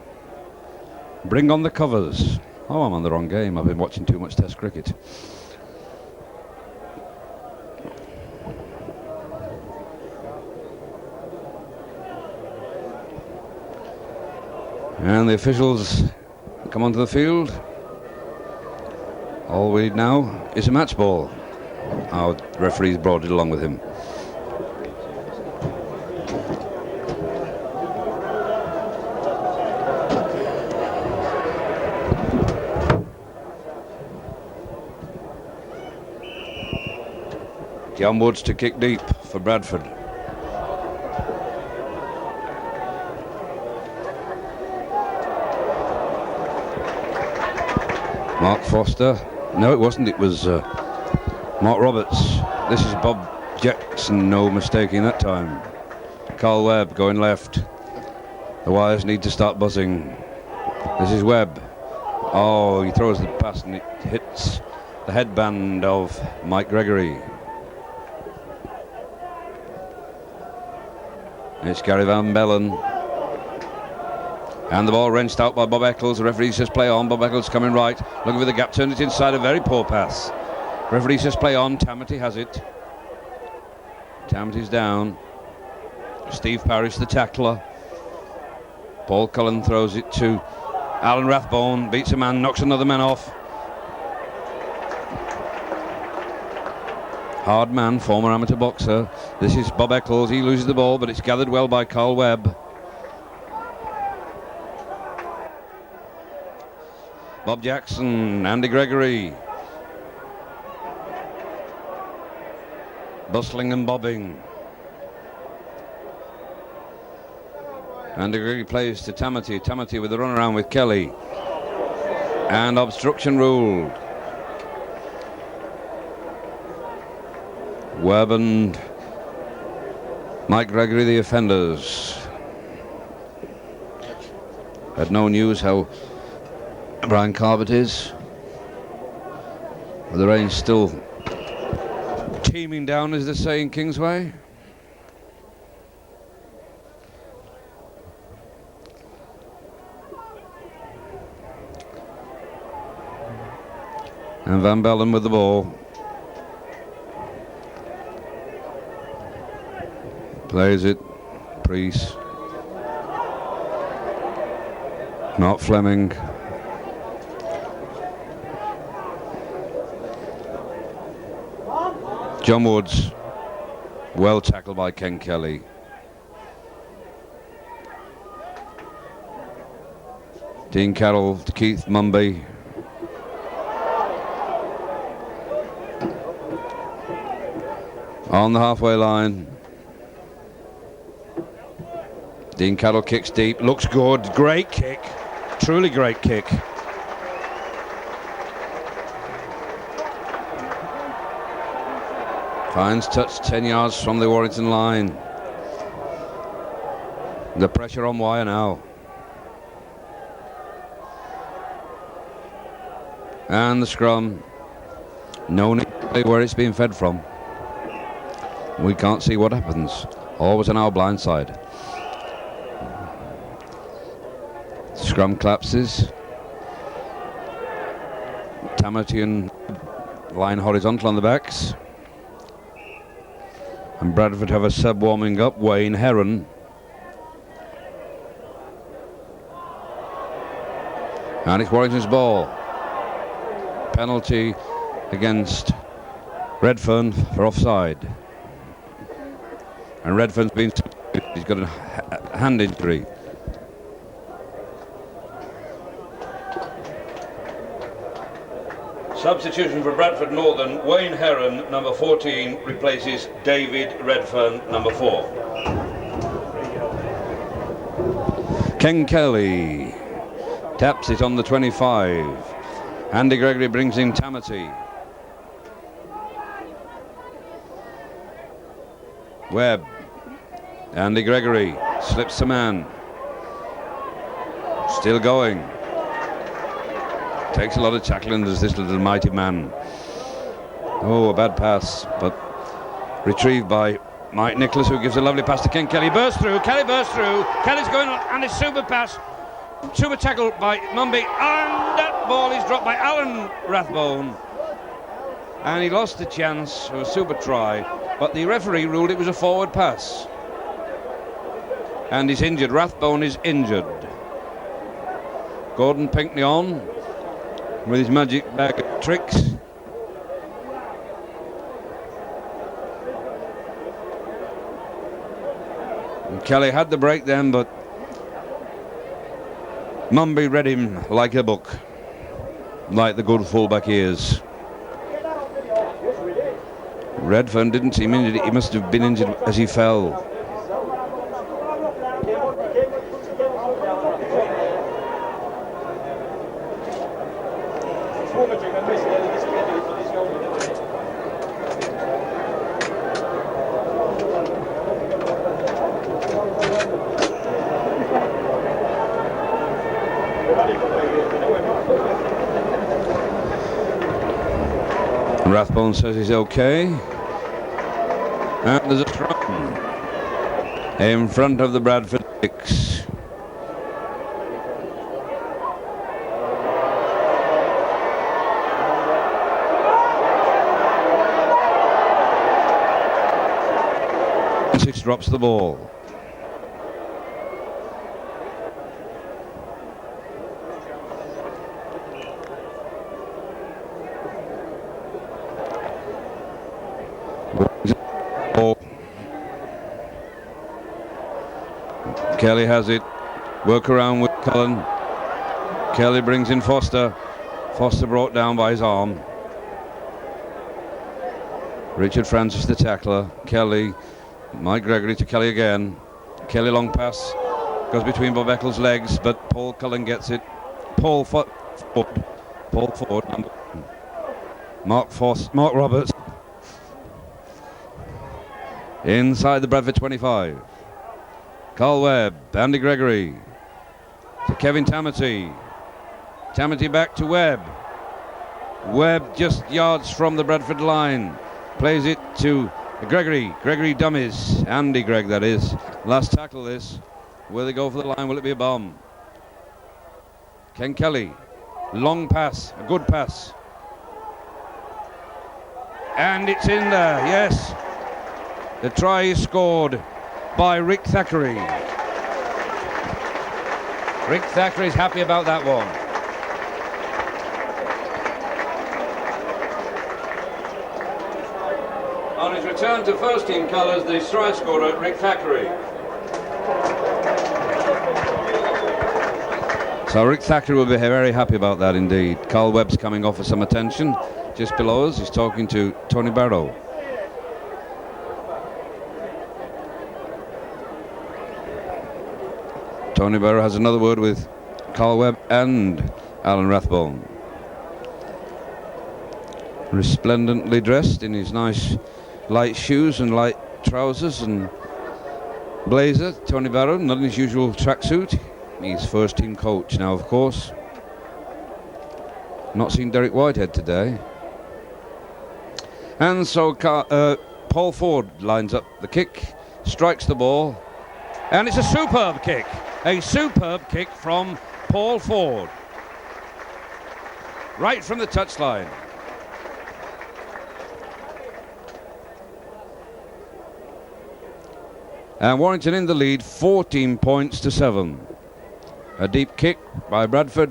Bring on the covers. Oh, I'm on the wrong game. I've been watching too much Test cricket. And the officials come onto the field. All we need now is a match ball. Our referee's brought it along with him. John Woods to kick deep for Bradford. Mark Foster. No, it wasn't. It was Mark Roberts. This is Bob Jackson, no mistaking that time. Carl Webb going left. The wires need to start buzzing. This is Webb. Oh, he throws the pass and it hits the headband of Mike Gregory. It's Gary Van Bellen. And the ball wrenched out by Bob Eccles. The referee says play on. Bob Eccles coming right. Looking for the gap. Turned it inside. A very poor pass. Referee says play on. Tamati has it. Tamati's down. Steve Parrish, the tackler. Paul Cullen throws it to Alan Rathbone, beats a man, knocks another man off. Hard man, former amateur boxer. This is Bob Eccles. He loses the ball, but it's gathered well by Carl Webb. Bob Jackson, Andy Gregory. Bustling and bobbing. Andy Gregory plays to Tamati. Tamati with the runaround with Kelly. And obstruction ruled. Webb and Mike Gregory, the offenders. Had no news how Brian Corbett is. The rain's still teeming down, as they say in Kingsway. And Van Bellen with the ball. Plays it. Priest. Not Fleming. John Woods. Well tackled by Ken Kelly. Dean Carroll to Keith Mumby. On the halfway line. Dean Carroll kicks deep, looks good, great kick, truly great kick. Finds touch 10 yards from the Warrington line. The pressure on Wire now. And the scrum. No need to say where it's being fed from. We can't see what happens. Always on our blind side. Scrum collapses. Tamati and line horizontal on the backs. And Bradford have a sub warming up. Wayne Heron. And it's Warrington's ball. Penalty against Redfern for offside. And Redfern's been, he's got a hand injury. Substitution for Bradford Northern. Wayne Heron, number 14, replaces David Redfern, number 4. Ken Kelly taps it on the 25. Andy Gregory brings in Tamati. Webb. Andy Gregory slips the man. Still going. Takes a lot of tackling, does this little mighty man. Oh, a bad pass, but retrieved by Mike Nicholas, who gives a lovely pass to Ken Kelly. Bursts through, Kelly bursts through. Kelly's going on, and it's super pass. Super tackle by Mumby, and that ball is dropped by Alan Rathbone. And he lost the chance for a super try, but the referee ruled it was a forward pass. And he's injured. Rathbone is injured. Gordon Pinkney on with his magic bag of tricks. And Kelly had the break then, but Mumby read him like a book, like the good fullback he is. Redfern didn't seem injured. He must have been injured as he fell. Rathbone says he's okay. And there's a scrum in front of the Bradford six. Six drops the ball. Kelly has it. Work around with Cullen. Kelly brings in Foster. Foster brought down by his arm. Richard Francis the tackler. Kelly. Mike Gregory to Kelly again. Kelly long pass. Goes between Bob Eccles' legs, but Paul Cullen gets it. Paul Ford. Mark Roberts. Inside the Bradford 25. Carl Webb. Andy Gregory. To Kevin Tamati. Tamati back to Webb. Webb just yards from the Bradford line. Plays it to Gregory. Gregory dummies. Andy Gregg, that is. Last tackle this. Will they go for the line? Will it be a bomb? Ken Kelly. Long pass. A good pass. And it's in there. Yes. The try is scored by Rick Thackeray. Rick Thackeray's happy about that one. On his return to first team colours, the try scorer, Rick Thackeray. So Rick Thackeray will be very happy about that indeed. Carl Webb's coming off for some attention. Just below us, he's talking to Tony Barrow. Tony Barrow has another word with Carl Webb and Alan Rathbone. Resplendently dressed in his nice light shoes and light trousers and blazer, Tony Barrow, not in his usual tracksuit. He's first team coach now, of course. Not seen Derek Whitehead today. And so Paul Ford lines up the kick, strikes the ball, and it's a superb kick. A superb kick from Paul Ford. Right from the touchline. And Warrington in the lead, 14 points to 7. A deep kick by Bradford.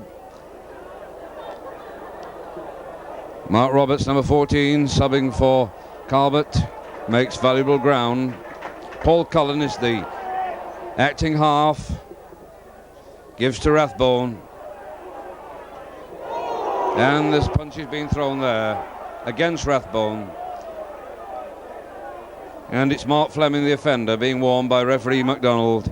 Mark Roberts, number 14, subbing for Calvert, makes valuable ground. Paul Cullen is the acting half. Gives to Rathbone. And this punch is being thrown there against Rathbone. And it's Mark Fleming, the offender, being warned by referee MacDonald.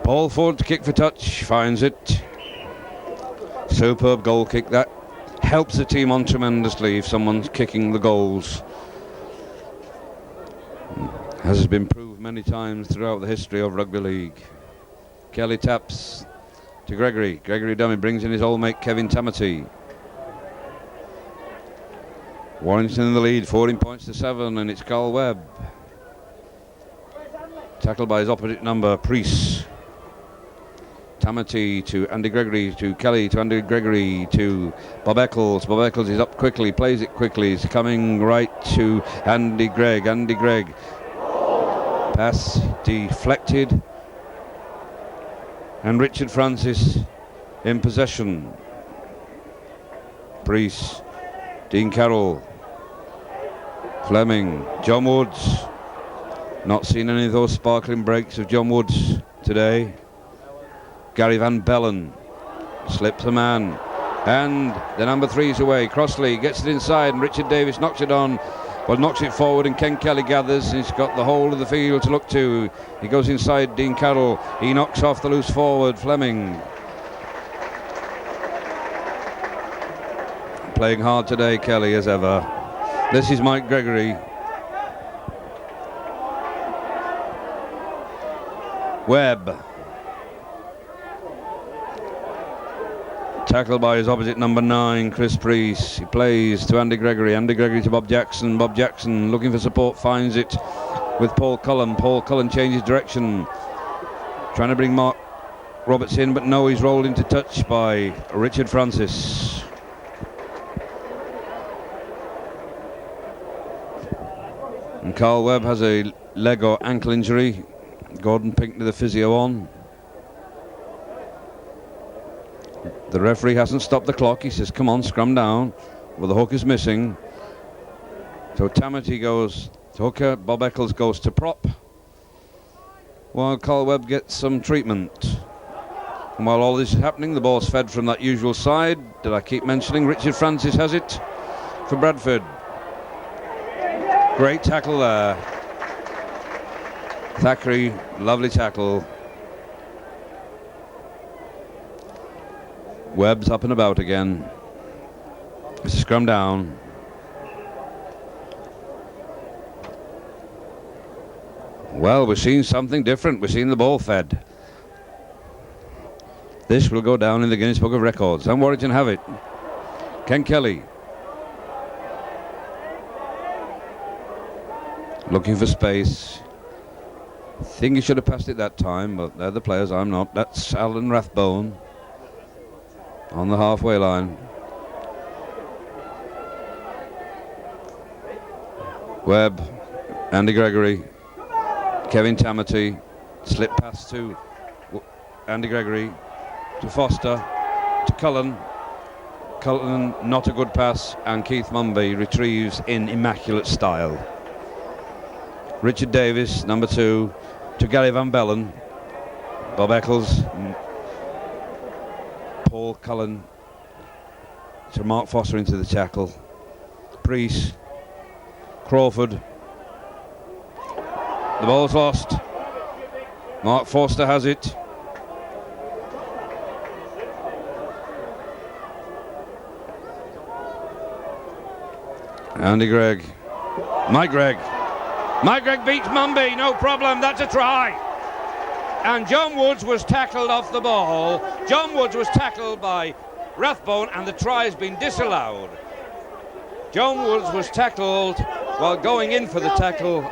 Paul Ford to kick for touch, finds it. Superb goal kick. That helps the team on tremendously if someone's kicking the goals. As has been proved many times throughout the history of rugby league. Kelly taps to Gregory. Gregory dummy brings in his old mate Kevin Tamati. Warrington in the lead, 14 points to 7, and it's Carl Webb. Tackled by his opposite number, Priest. Tamati to Andy Gregory, to Kelly, to Andy Gregory, to Bob Eccles. Bob Eccles is up quickly, plays it quickly. He's coming right to Andy Gregg. Andy Gregg. Pass deflected. And Richard Francis in possession. Priest, Dean Carroll, Fleming, John Woods. Not seen any of those sparkling breaks of John Woods today. Gary Van Bellen slips a man, and the number 3's away. Crossley gets it inside, and Richard Davis knocks it on. Well, knocks it forward, and Ken Kelly gathers. He's got the whole of the field to look to. He goes inside Dean Carroll. He knocks off the loose forward, Fleming. Playing hard today, Kelly, as ever. This is Mike Gregory. Webb. Tackled by his opposite number 9, Chris Priest. He plays to Andy Gregory. Andy Gregory to Bob Jackson. Bob Jackson looking for support, finds it with Paul Cullen. Paul Cullen changes direction. Trying to bring Mark Roberts in, but no, he's rolled into touch by Richard Francis. And Carl Webb has a leg or ankle injury. Gordon Pinkney, the physio, on. The referee hasn't stopped the clock. He says, come on, scrum down. Well, the hook is missing. So Tamati goes to hooker. Bob Eccles goes to prop. While Carl Webb gets some treatment. And while all this is happening, the ball's fed from that usual side that I keep mentioning. Richard Francis has it for Bradford. Great tackle there. Thackeray, lovely tackle. Webb's up and about again. It's a scrum down. Well, we're seeing something different. We're seeing the ball fed. This will go down in the Guinness Book of Records. And Warrington have it. Ken Kelly. Looking for space. I think he should have passed it that time, but they're the players, I'm not. That's Alan Rathbone on the halfway line. Webb, Andy Gregory, Kevin Tamati, slip pass to Andy Gregory, to Foster, to Cullen. Cullen, not a good pass, and Keith Mumby retrieves in immaculate style. Richard Davis, number 2, to Gary Van Bellen. Bob Eccles, Paul Cullen, to Mark Foster into the tackle. Priest, Crawford. The ball's lost. Mark Foster has it. Andy Gregg. Mike Gregg. Mike Gregg beats Mumby, no problem, that's a try. And John Woods was tackled off the ball. John Woods was tackled by Rathbone and the try has been disallowed. John Woods was tackled while going in for the tackle.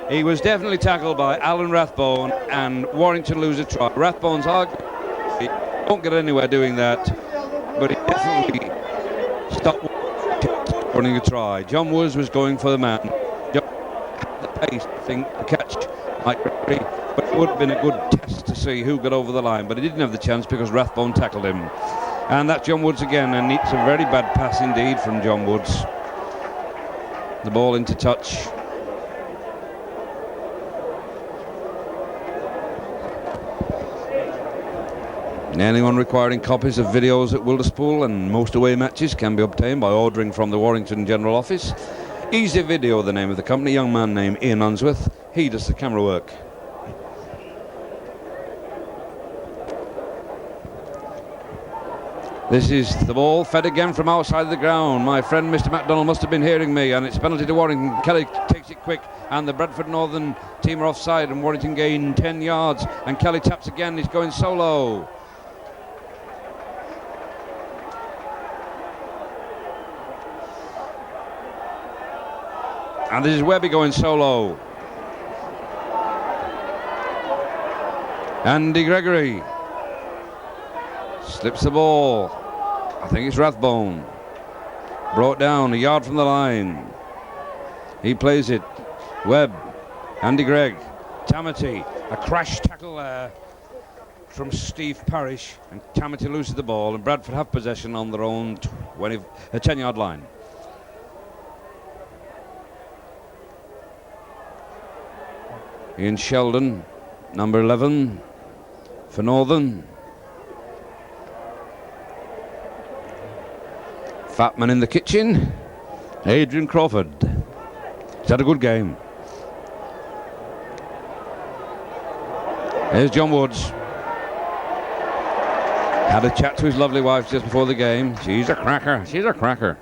He was definitely tackled by Alan Rathbone and Warrington lose a try. Rathbone's argued he won't get anywhere doing that, but he definitely stopped running a try. John Woods was going for the man. John had the pace, I think, to catch Mike Gregory, but it would have been a good test to see who got over the line, but he didn't have the chance because Rathbone tackled him. And that's John Woods again, and it's a very bad pass indeed from John Woods. The ball into touch. Anyone requiring copies of videos at Wilderspool and most away matches can be obtained by ordering from the Warrington General Office. Easy Video, the name of the company, young man named Ian Unsworth. He does the camera work. This is the ball fed again from outside the ground. My friend Mr. MacDonald must have been hearing me, and it's penalty to Warrington. Kelly takes it quick, and the Bradford Northern team are offside, and Warrington gain 10 yards, and Kelly taps again. He's going solo. And this is Webby going solo. Andy Gregory slips the ball. I think it's Rathbone. Brought down a yard from the line. He plays it. Webb, Andy Gregg, Tamati. A crash tackle there from Steve Parrish. And Tamati loses the ball. And Bradford have possession on their own 10-yard line. Ian Sheldon, number 11 for Northern. Fatman in the kitchen, Adrian Crawford. He's had a good game. Here's John Woods. Had a chat to his lovely wife just before the game. She's a cracker, she's a cracker.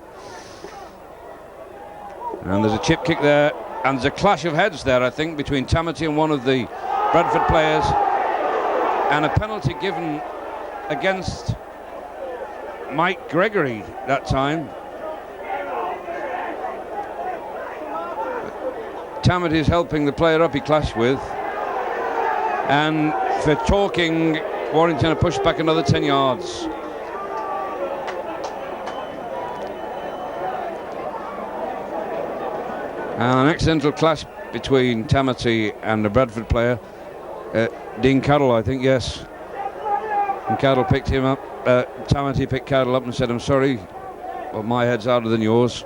And there's a chip kick there. And there's a clash of heads there, I think, between Tamati and one of the Bradford players. And a penalty given against Mike Gregory that time. Tamati is helping the player up he clashed with. And for talking, Warrington have pushed back another 10 yards. An accidental clash between Tamati and the Bradford player. Dean Carroll, I think, yes. And Carroll picked him up. Tamanty picked Cadel up and said, "I'm sorry, but my head's harder than yours."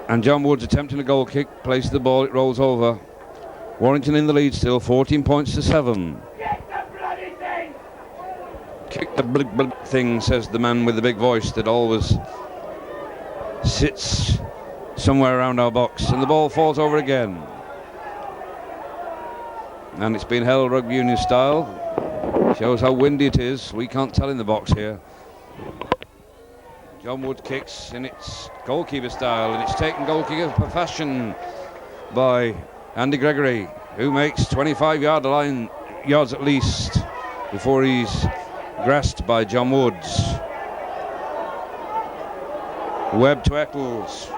And John Woods attempting a goal kick, places the ball, it rolls over. Warrington in the lead still, 14 points to 7. Kick the bloody thing, says the man with the big voice that always sits somewhere around our box. And the ball falls over again. And it's been held rugby union style. Shows how windy it is. We can't tell in the box here. John Wood kicks in its goalkeeper style, and it's taken goalkeeper fashion by Andy Gregory, who makes 25-yard line yards at least before he's grasped by John Woods. Webb to Eccles.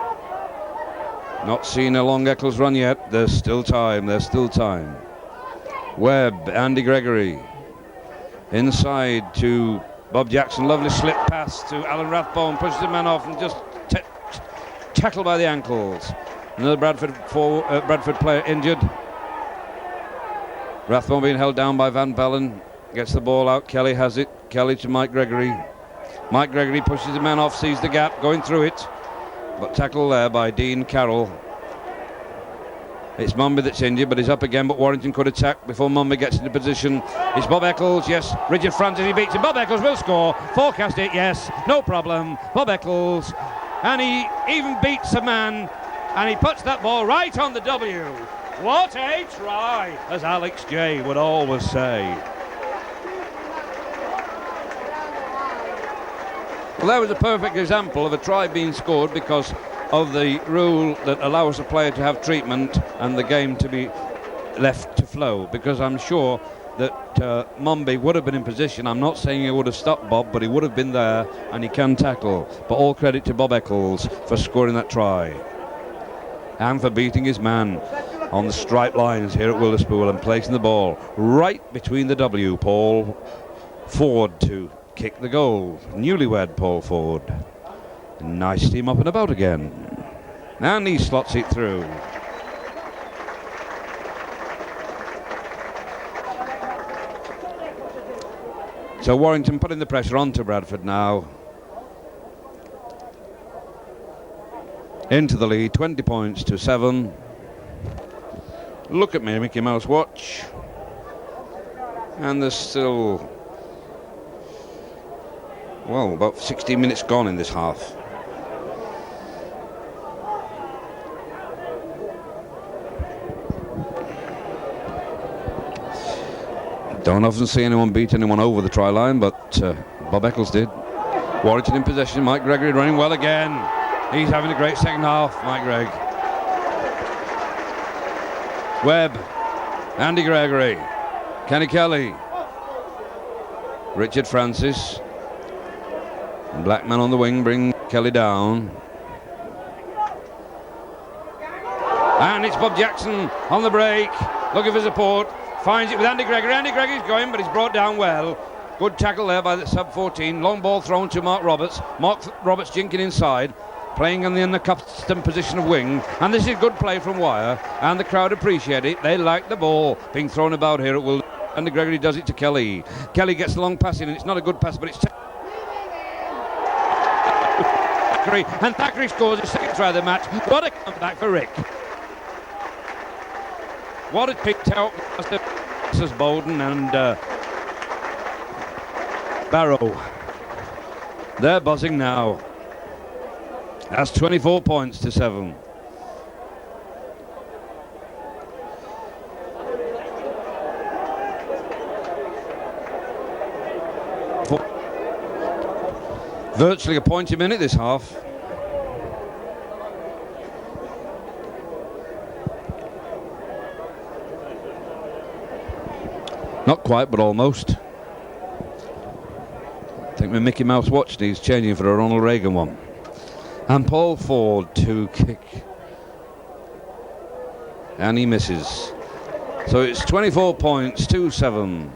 Not seen a long Eccles run yet. There's still time. Webb, Andy Gregory. Inside to Bob Jackson. Lovely slip pass to Alan Rathbone. Pushes the man off and just tackled by the ankles. Another Bradford player injured. Rathbone being held down by Van Bellen. Gets the ball out. Kelly has it. Kelly to Mike Gregory. Mike Gregory pushes the man off, sees the gap, going through it. But tackle there by Dean Carroll. It's Mumby that's injured, but he's up again, but Warrington could attack before Mumby gets into position. It's Bob Eccles, yes. Richard Francis, he beats him. Bob Eccles will score. Forecast it, yes. No problem. Bob Eccles. And he even beats a man, and he puts that ball right on the W. What a try, as Alex J would always say. Well, that was a perfect example of a try being scored because of the rule that allows a player to have treatment and the game to be left to flow, because I'm sure that Mumby would have been in position. I'm not saying he would have stopped Bob, but he would have been there, and he can tackle. But all credit to Bob Eccles for scoring that try and for beating his man on the stripe lines here at Wilderspool and placing the ball right between the W. Paul Ford to kick the goal. Newlywed Paul Ford. Nice team up and about again. And he slots it through. So Warrington putting the pressure onto Bradford now. Into the lead, 20 points to 7. Look at me, Mickey Mouse watch. And there's still, well, about 16 minutes gone in this half. Don't often see anyone beat anyone over the try line, but Bob Eccles did. Warrington in possession. Mike Gregory running well again. He's having a great second half, Mike Gregg. Webb, Andy Gregory, Kenny Kelly, Richard Francis. Blackman on the wing, bring Kelly down. And it's Bob Jackson on the break, looking for support. Finds it with Andy Gregory. Andy Gregory's going, but he's brought down well. Good tackle there by the sub-14. Long ball thrown to Mark Roberts. Mark Roberts jinking inside, playing in the custom position of wing. And this is good play from Wire, and the crowd appreciate it. They like the ball being thrown about here at Will. Andy Gregory does it to Kelly. Kelly gets the long pass in, and it's not a good pass, but it's Thackeray, and Thackeray scores his second try of the match. What a comeback for Rick. What a picked out Masters Bowden and Barrow. They're buzzing now. That's 24 points to 7. Virtually a point a minute this half. Not quite, but almost. I think my Mickey Mouse watch needs changing for a Ronald Reagan one. And Paul Ford to kick. And he misses. So it's 24 points to 7.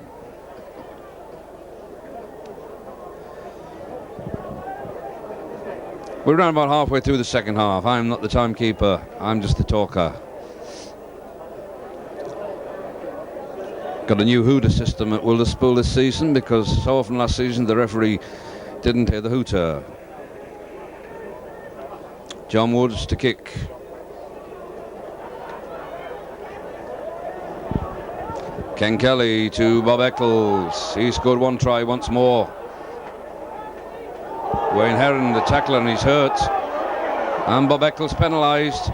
We're around about halfway through the second half. I'm not the timekeeper, I'm just the talker. got a new hooter system at Wilderspool this season, because so often last season the referee didn't hear the hooter. John Woods to kick. Ken Kelly to Bob Eccles. He scored one try once more. Wayne Heron, the tackler, and he's hurt. And Bob Eccles penalised.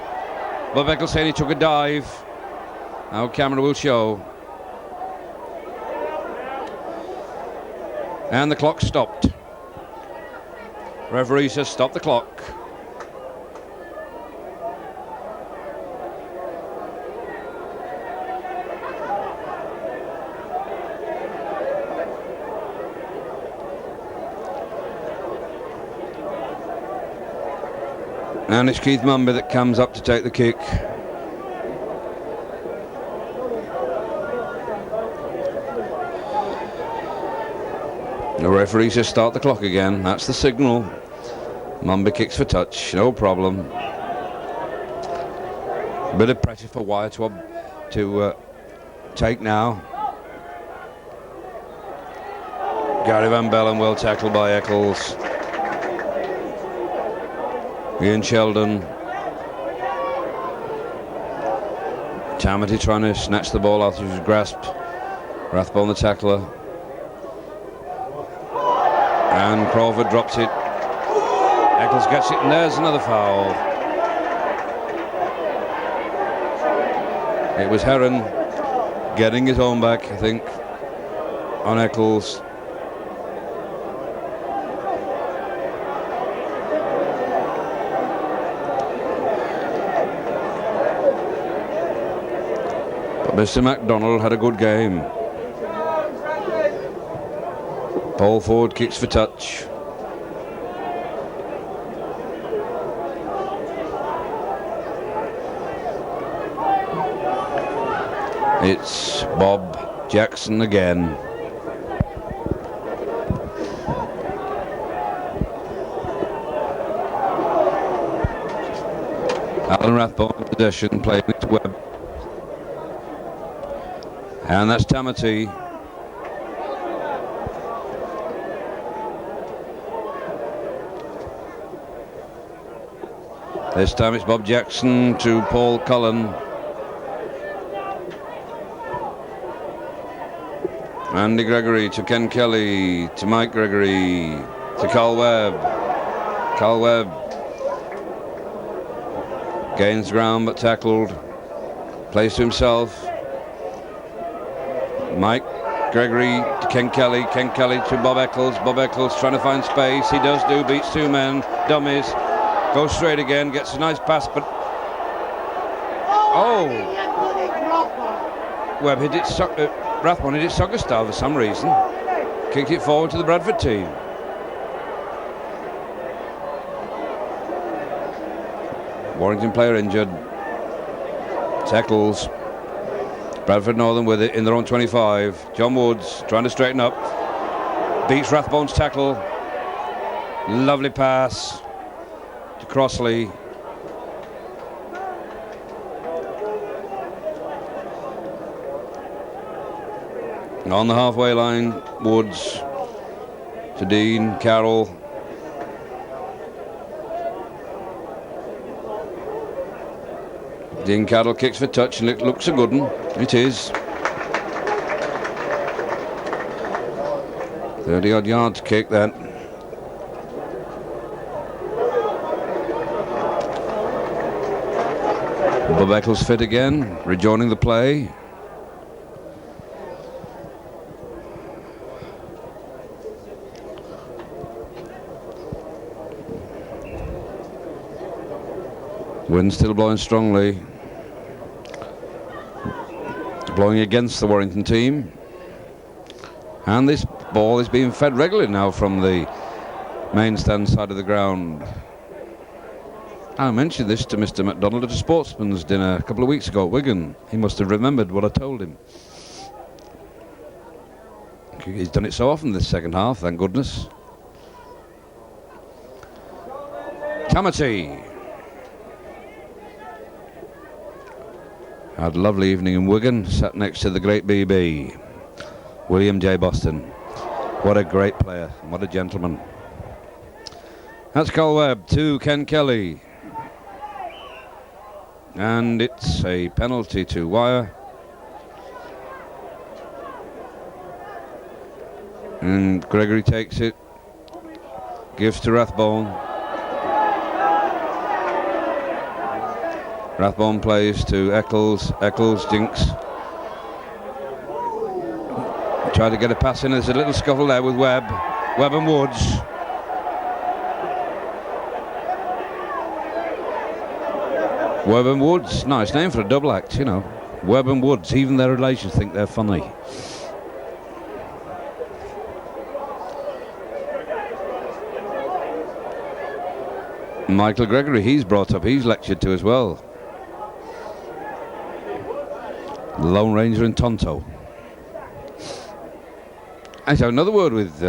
Bob Eccles saying he took a dive. Our camera will show. And the clock stopped. Referee says stop the clock. And it's Keith Mumby that comes up to take the kick. The referee says start the clock again. That's the signal. Mumby kicks for touch, no problem. Bit of pressure for Wyatt to take now. Gary Van Bellen well tackled by Eccles. Ian Sheldon. Tamati trying to snatch the ball out of his grasp. Rathbone the tackler. And Crawford drops it. Eccles gets it, and there's another foul. It was Heron getting his own back, I think, on Eccles. Mr. MacDonald had a good game. Paul Ford kicks for touch. It's Bob Jackson again. Alan Rathbone in possession, playing it to Webb. And that's Tamati. This time it's Bob Jackson to Paul Cullen. Andy Gregory to Ken Kelly, to Mike Gregory, to Carl Webb. Carl Webb gains ground but tackled. Plays to himself. Mike Gregory to Ken Kelly to Bob Eccles. Bob Eccles trying to find space. He does do, beats two men, dummies, goes straight again, gets a nice pass, but Webb hit it, Rathbone hit it Soggerstyle for some reason. Kicked it forward to the Bradford team. Warrington player injured. Tackles. Bradford Northern with it in their own 25. John Woods trying to straighten up. Beats Rathbone's tackle. Lovely pass to Crossley. On the halfway line, Woods to Dean Carroll. Dean Carroll kicks for touch, and it looks a good one. It is. 30-odd yards kick that. Bob Eccles fit again, rejoining the play. Wind still blowing strongly. Blowing against the Warrington team. And this ball is being fed regularly now from the main stand side of the ground. I mentioned this to Mr. MacDonald at a sportsman's dinner a couple of weeks ago at Wigan. He must have remembered what I told him. He's done it so often this second half, thank goodness. Tamati. Had a lovely evening in Wigan, sat next to the great BB. William J. Boston. What a great player. What a gentleman. That's Carl Webb to Ken Kelly. And it's a penalty to wire. And Gregory takes it. Gives to Rathbone. Rathbone plays to Eccles. Eccles jinks. Try to get a pass in. There's a little scuffle there with Webb. Webb and Woods. Webb and Woods. Nice name for a double act, you know. Webb and Woods. Even their relations think they're funny. Michael Gregory, he's brought up, he's lectured to as well. The Lone Ranger and Tonto. I have another word with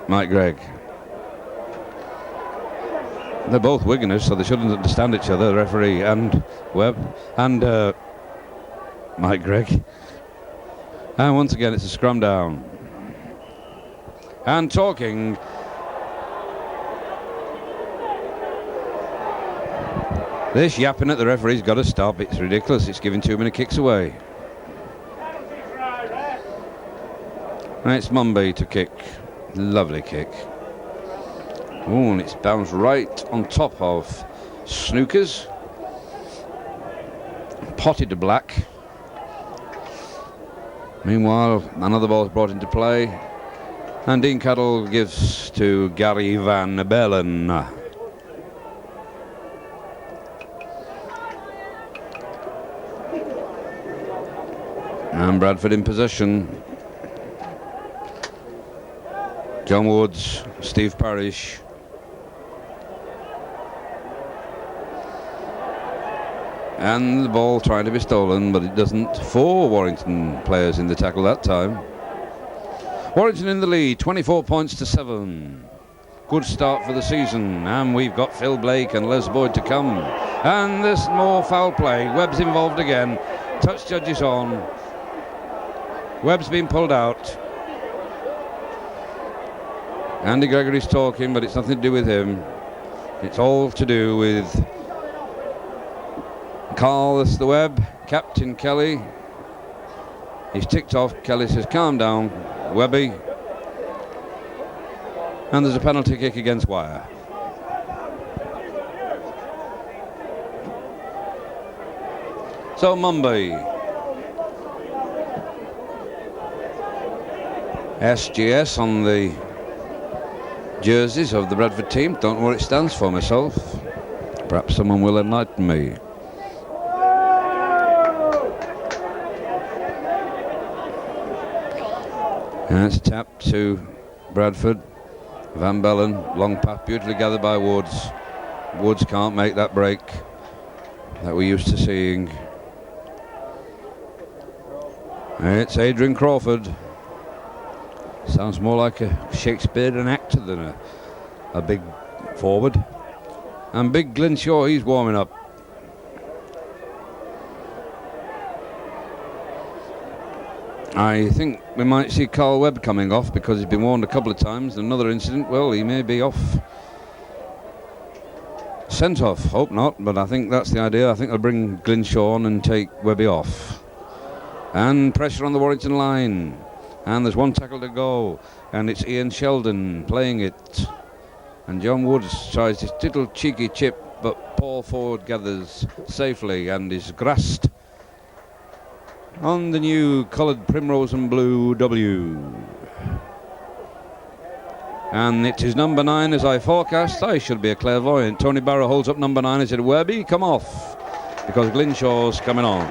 Mike Gregg. They're both Wiganers, so they shouldn't understand each other, the referee and Webb and Mike Gregg. And once again, it's a scrum down. And talking. This yapping at the referee's got to stop. It's ridiculous. It's giving too many kicks away. And it's Mumby to kick. Lovely kick. Oh, and it's bounced right on top of Snookers. Potted to black. Meanwhile, another ball's brought into play. And Dean Cadell gives to Gary Van Bellen. And Bradford in possession. John Woods, Steve Parrish. And the ball trying to be stolen, but it doesn't. 4 Warrington players in the tackle that time. Warrington in the lead, 24 points to 7. Good start for the season. And we've got Phil Blake and Les Boyd to come. And there's more foul play. Webb's involved again. Touch judges on. Webb's been pulled out. Andy Gregory's talking, but it's nothing to do with him. It's all to do with Carl the Webb, Captain Kelly. He's ticked off. Kelly says, calm down, Webby. And there's a penalty kick against Wire. So Mumby. SGS on the jerseys of the Bradford team. Don't know what it stands for myself. Perhaps someone will enlighten me. And it's a tap to Bradford. Van Bellen, long pass, beautifully gathered by Woods. Woods can't make that break that we're used to seeing. It's Adrian Crawford. Sounds more like a Shakespearean actor than a big forward. And Big Glyn Shaw, he's warming up. I think we might see Carl Webb coming off because he's been warned a couple of times. Another incident, well, he may be off. Sent off, hope not, but I think that's the idea. I think they'll bring Glyn Shaw on and take Webby off. And pressure on the Warrington line. And there's one tackle to go, and it's Ian Sheldon playing it. And John Woods tries this little cheeky chip, but Paul Ford gathers safely and is grasped on the new coloured primrose and blue W. And it is number 9 as I forecast. I should be a clairvoyant. Tony Barrow holds up number 9 and said, Webby, come off, because Glyn Shaw's coming on.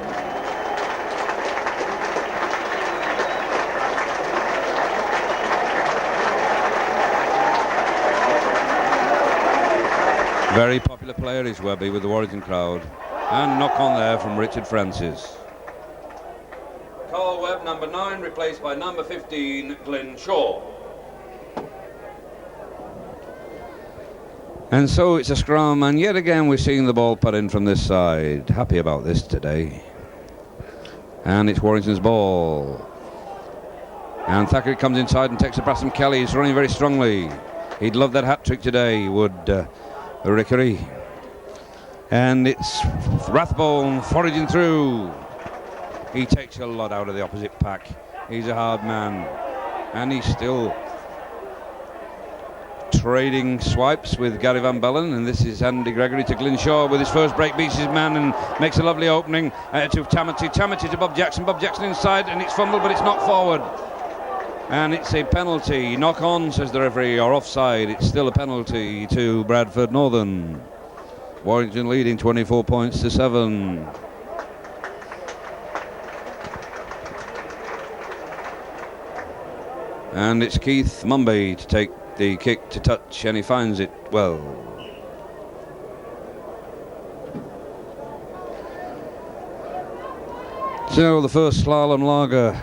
Very popular player is Webby with the Warrington crowd. And knock on there from Richard Francis. Carl Webb, number 9, replaced by number 15, Glyn Shaw. And so it's a scrum, and yet again we're seeing the ball put in from this side. Happy about this today. And it's Warrington's ball. And Thackeray comes inside and takes a pass from Kelly. He's running very strongly. He'd love that hat trick today, would Rickery. And it's Rathbone foraging through. He takes a lot out of the opposite pack. He's a hard man. And he's still trading swipes with Gary Van Bellen, and this is Andy Gregory to Glyn Shaw with his first break, beats his man and makes a lovely opening to Tamati. Tamati to Bob Jackson. Bob Jackson inside, and it's fumbled, but it's not forward. And it's a penalty. Knock on, says the referee, or offside. It's still a penalty to Bradford Northern. Warrington leading 24 points to 7. And it's Keith Mumby to take the kick to touch, and he finds it well. So the first slalom lager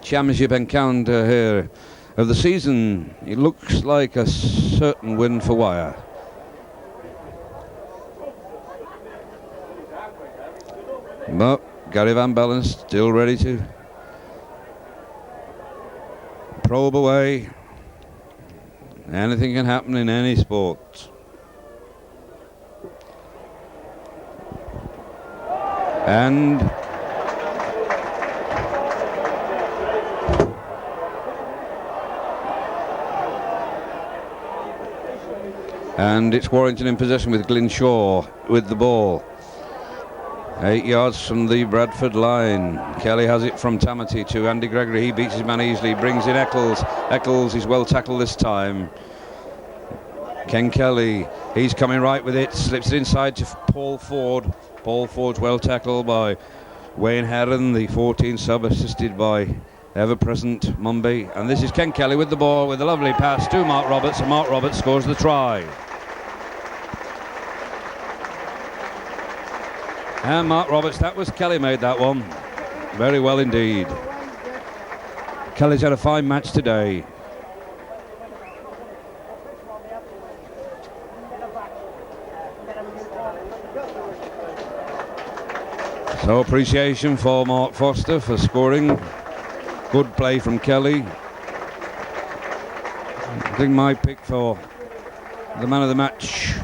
championship encounter here of the season. It looks like a certain win for Wyre. But Gary Van Bellen still ready to probe away. Anything can happen in any sport. And it's Warrington in possession with Glyn Shaw with the ball. 8 yards from the Bradford line. Kelly has it from Tamati to Andy Gregory. He beats his man easily, brings in Eccles. Eccles is well tackled this time. Ken Kelly, he's coming right with it, slips it inside to Paul Ford. Paul Ford's well tackled by Wayne Herron, the 14 sub, assisted by ever-present Mumby. And this is Ken Kelly with the ball with a lovely pass to Mark Roberts, and Mark Roberts scores the try. And Mark Roberts, that was Kelly made that one. Very well indeed. Kelly's had a fine match today. So appreciation for Mark Foster for scoring. Good play from Kelly. I think my pick for the man of the match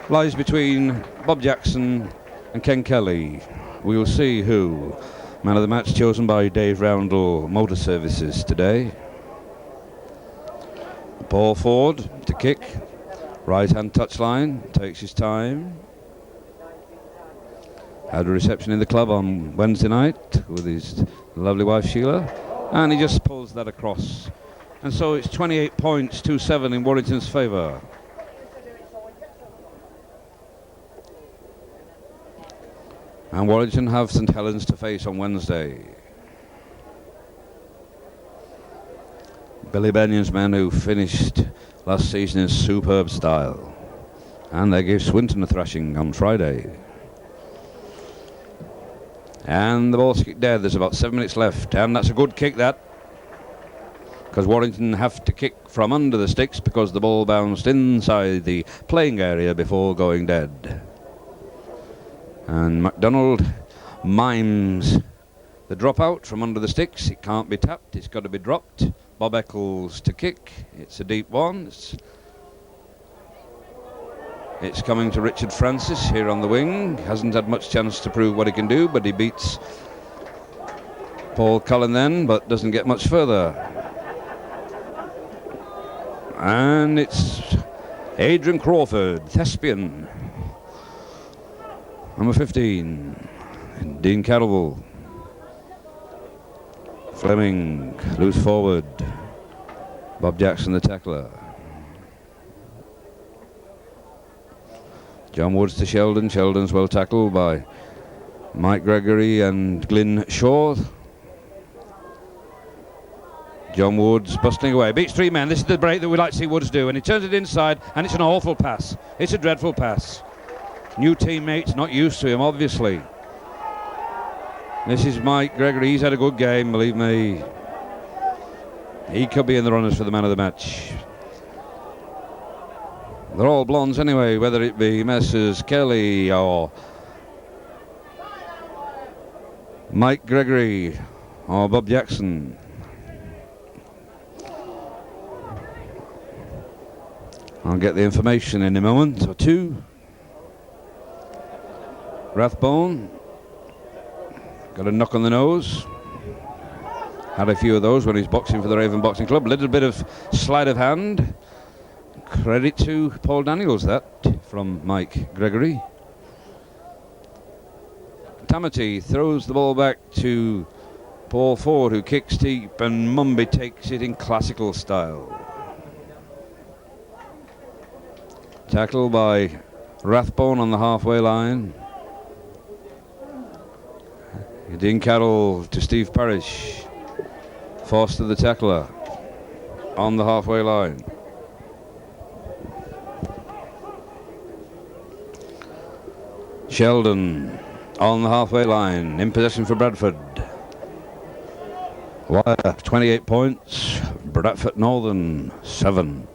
lies between Bob Jackson and Ken Kelly. We will see who. Man of the match chosen by Dave Roundle Motor Services today. Paul Ford to kick. Right hand touchline. Takes his time. Had a reception in the club on Wednesday night with his lovely wife Sheila. And he just pulls that across. And so it's 28 points, 2-7 in Warrington's favour. And Warrington have St Helens to face on Wednesday. Billy Benyon's men, who finished last season in superb style. And they gave Swinton a thrashing on Friday. And the ball's kicked dead. There's about 7 minutes left. And that's a good kick, that. Because Warrington have to kick from under the sticks because the ball bounced inside the playing area before going dead. And MacDonald mimes the dropout from under the sticks. It can't be tapped, it's got to be dropped. Bob Eccles to kick. It's a deep one. It's coming to Richard Francis here on the wing. Hasn't had much chance to prove what he can do, but he beats Paul Cullen then, but doesn't get much further. And it's Adrian Crawford, Thespian. Number 15, Dean Carroll. Fleming, loose forward. Bob Jackson, the tackler. John Woods to Sheldon. Sheldon's well tackled by Mike Gregory and Glyn Shaw. John Woods bustling away. Beats 3 men. This is the break that we like to see Woods do. And he turns it inside, and it's an awful pass. It's a dreadful pass. New teammates, not used to him, obviously. This is Mike Gregory. He's had a good game, believe me. He could be in the runners for the man of the match. They're all blondes anyway, whether it be Messrs. Kelly or Mike Gregory or Bob Jackson. I'll get the information in a moment or two. Rathbone got a knock on the nose. Had a few of those when he's boxing for the Raven Boxing Club. A little bit of sleight of hand. Credit to Paul Daniels, that, from Mike Gregory. Tamati throws the ball back to Paul Ford, who kicks deep, and Mumby takes it in classical style. Tackle by Rathbone on the halfway line. Dean Carroll to Steve Parrish. Foster the tackler on the halfway line. Sheldon on the halfway line, in possession for Bradford. Wire, 28 points. Bradford Northern, 7.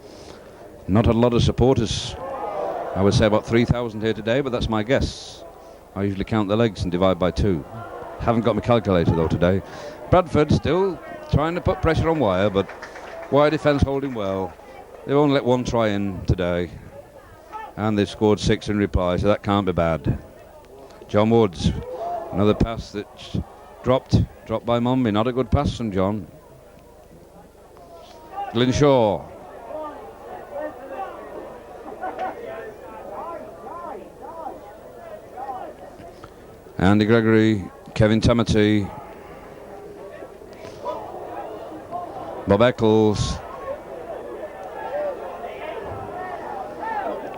Not a lot of supporters. I would say about 3,000 here today, but that's my guess. I usually count the legs and divide by 2. Haven't got my calculator though today. Bradford still trying to put pressure on Wire, but Wire defence holding well. They've only let 1 try in today, and they've scored 6 in reply, so that can't be bad. John Woods, another pass that's dropped by Mumby. Not a good pass from John. Glynshaw. Andy Gregory, Kevin Tamati, Bob Eccles,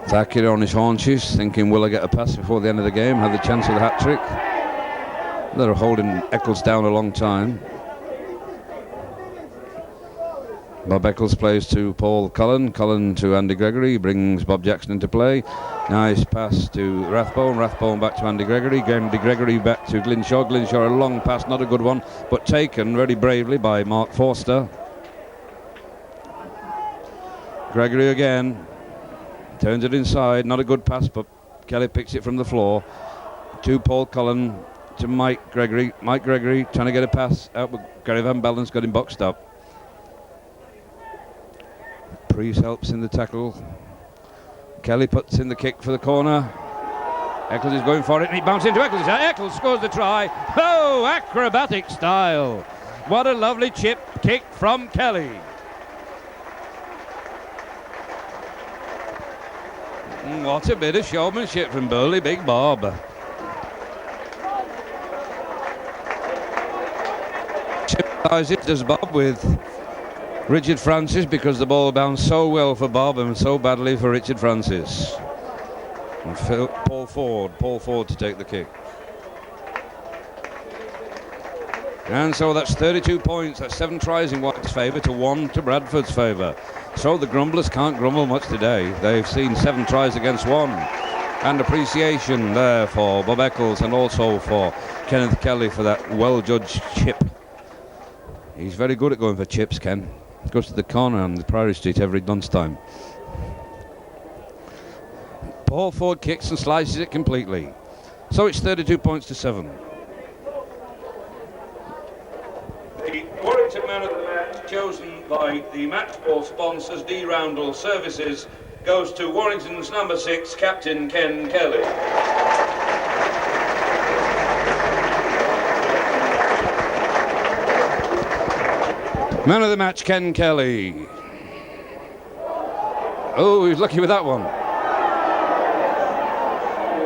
Thackeray on his haunches, thinking, will I get a pass before the end of the game? Had the chance of the hat-trick. They're holding Eccles down a long time. Bob Eccles plays to Paul Cullen. Cullen to Andy Gregory. Brings Bob Jackson into play. Nice pass to Rathbone. Rathbone back to Andy Gregory. Andy Gregory back to Glynshaw. Glynshaw, a long pass, not a good one, but taken very bravely by Mark Forster. Gregory again. Turns it inside. Not a good pass, but Kelly picks it from the floor. To Paul Cullen. To Mike Gregory. Mike Gregory trying to get a pass out, but Gary Van Balen's got him boxed up. Priest helps in the tackle. Kelly puts in the kick for the corner. Eccles is going for it, and he bounces into Eccles. Eccles scores the try. Oh, acrobatic style. What a lovely chip kick from Kelly. What a bit of showmanship from Burley Big Bob. Sympathises, does Bob, with Richard Francis, because the ball bounced so well for Bob and so badly for Richard Francis. And Paul Ford to take the kick. And so that's 32 points. That's 7 tries in White's favour to 1 to Bradford's favour. So the grumblers can't grumble much today. They've seen 7 tries against 1. And appreciation there for Bob Eccles and also for Kenneth Kelly for that well-judged chip. He's very good at going for chips, Ken. Goes to the corner on the Priory Street every lunchtime. Paul Ford kicks and slices it completely. So it's 32 points to 7. The Warrington man of the match, chosen by the match ball sponsors D. Roundel Services, goes to Warrington's number 6, Captain Ken Kelly. Man of the match, Ken Kelly. Oh, he's lucky with that one.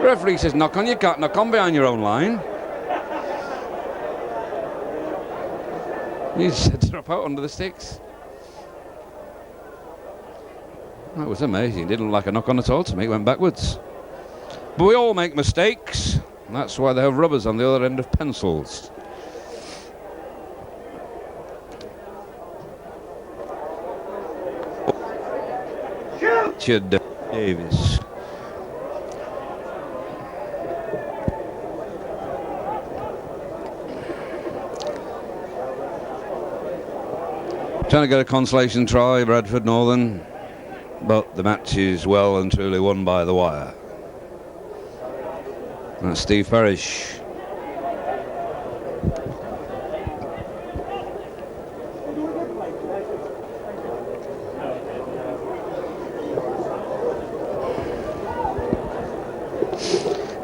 Referee says knock on. You can't knock on behind your own line. You said to drop out under the sticks. That was amazing. It didn't look like a knock on at all to me. It went backwards. But we all make mistakes. That's why they have rubbers on the other end of pencils. Richard Davis. Trying to get a consolation try, Bradford Northern, but the match is well and truly won by the wire. That's Steve Parrish.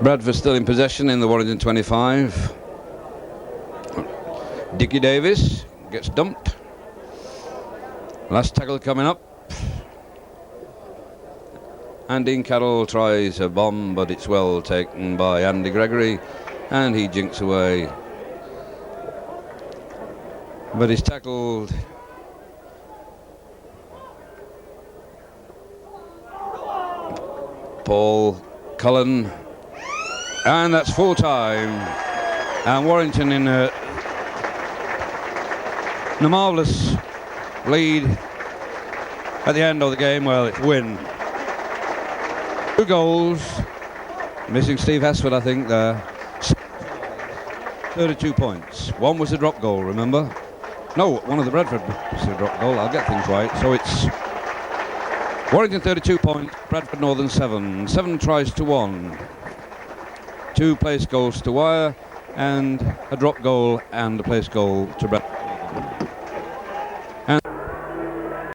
Bradford still in possession in the Warrington 25. Dickie Davis gets dumped. Last tackle coming up. And Dean Carroll tries a bomb, but it's well taken by Andy Gregory, and he jinks away. But he's tackled. Paul Cullen, and that's full time. And Warrington in a marvellous lead at the end of the game. Well, it's win. 2 goals, missing Steve Hesford, I think, there. 32 points. One was a drop goal, remember? No, one of the Bradford was a drop goal. I'll get things right. So it's Warrington 32 points, Bradford Northern 7. 7 tries to 1. 2 place goals to Wire, and a drop goal and a place goal to Bradford.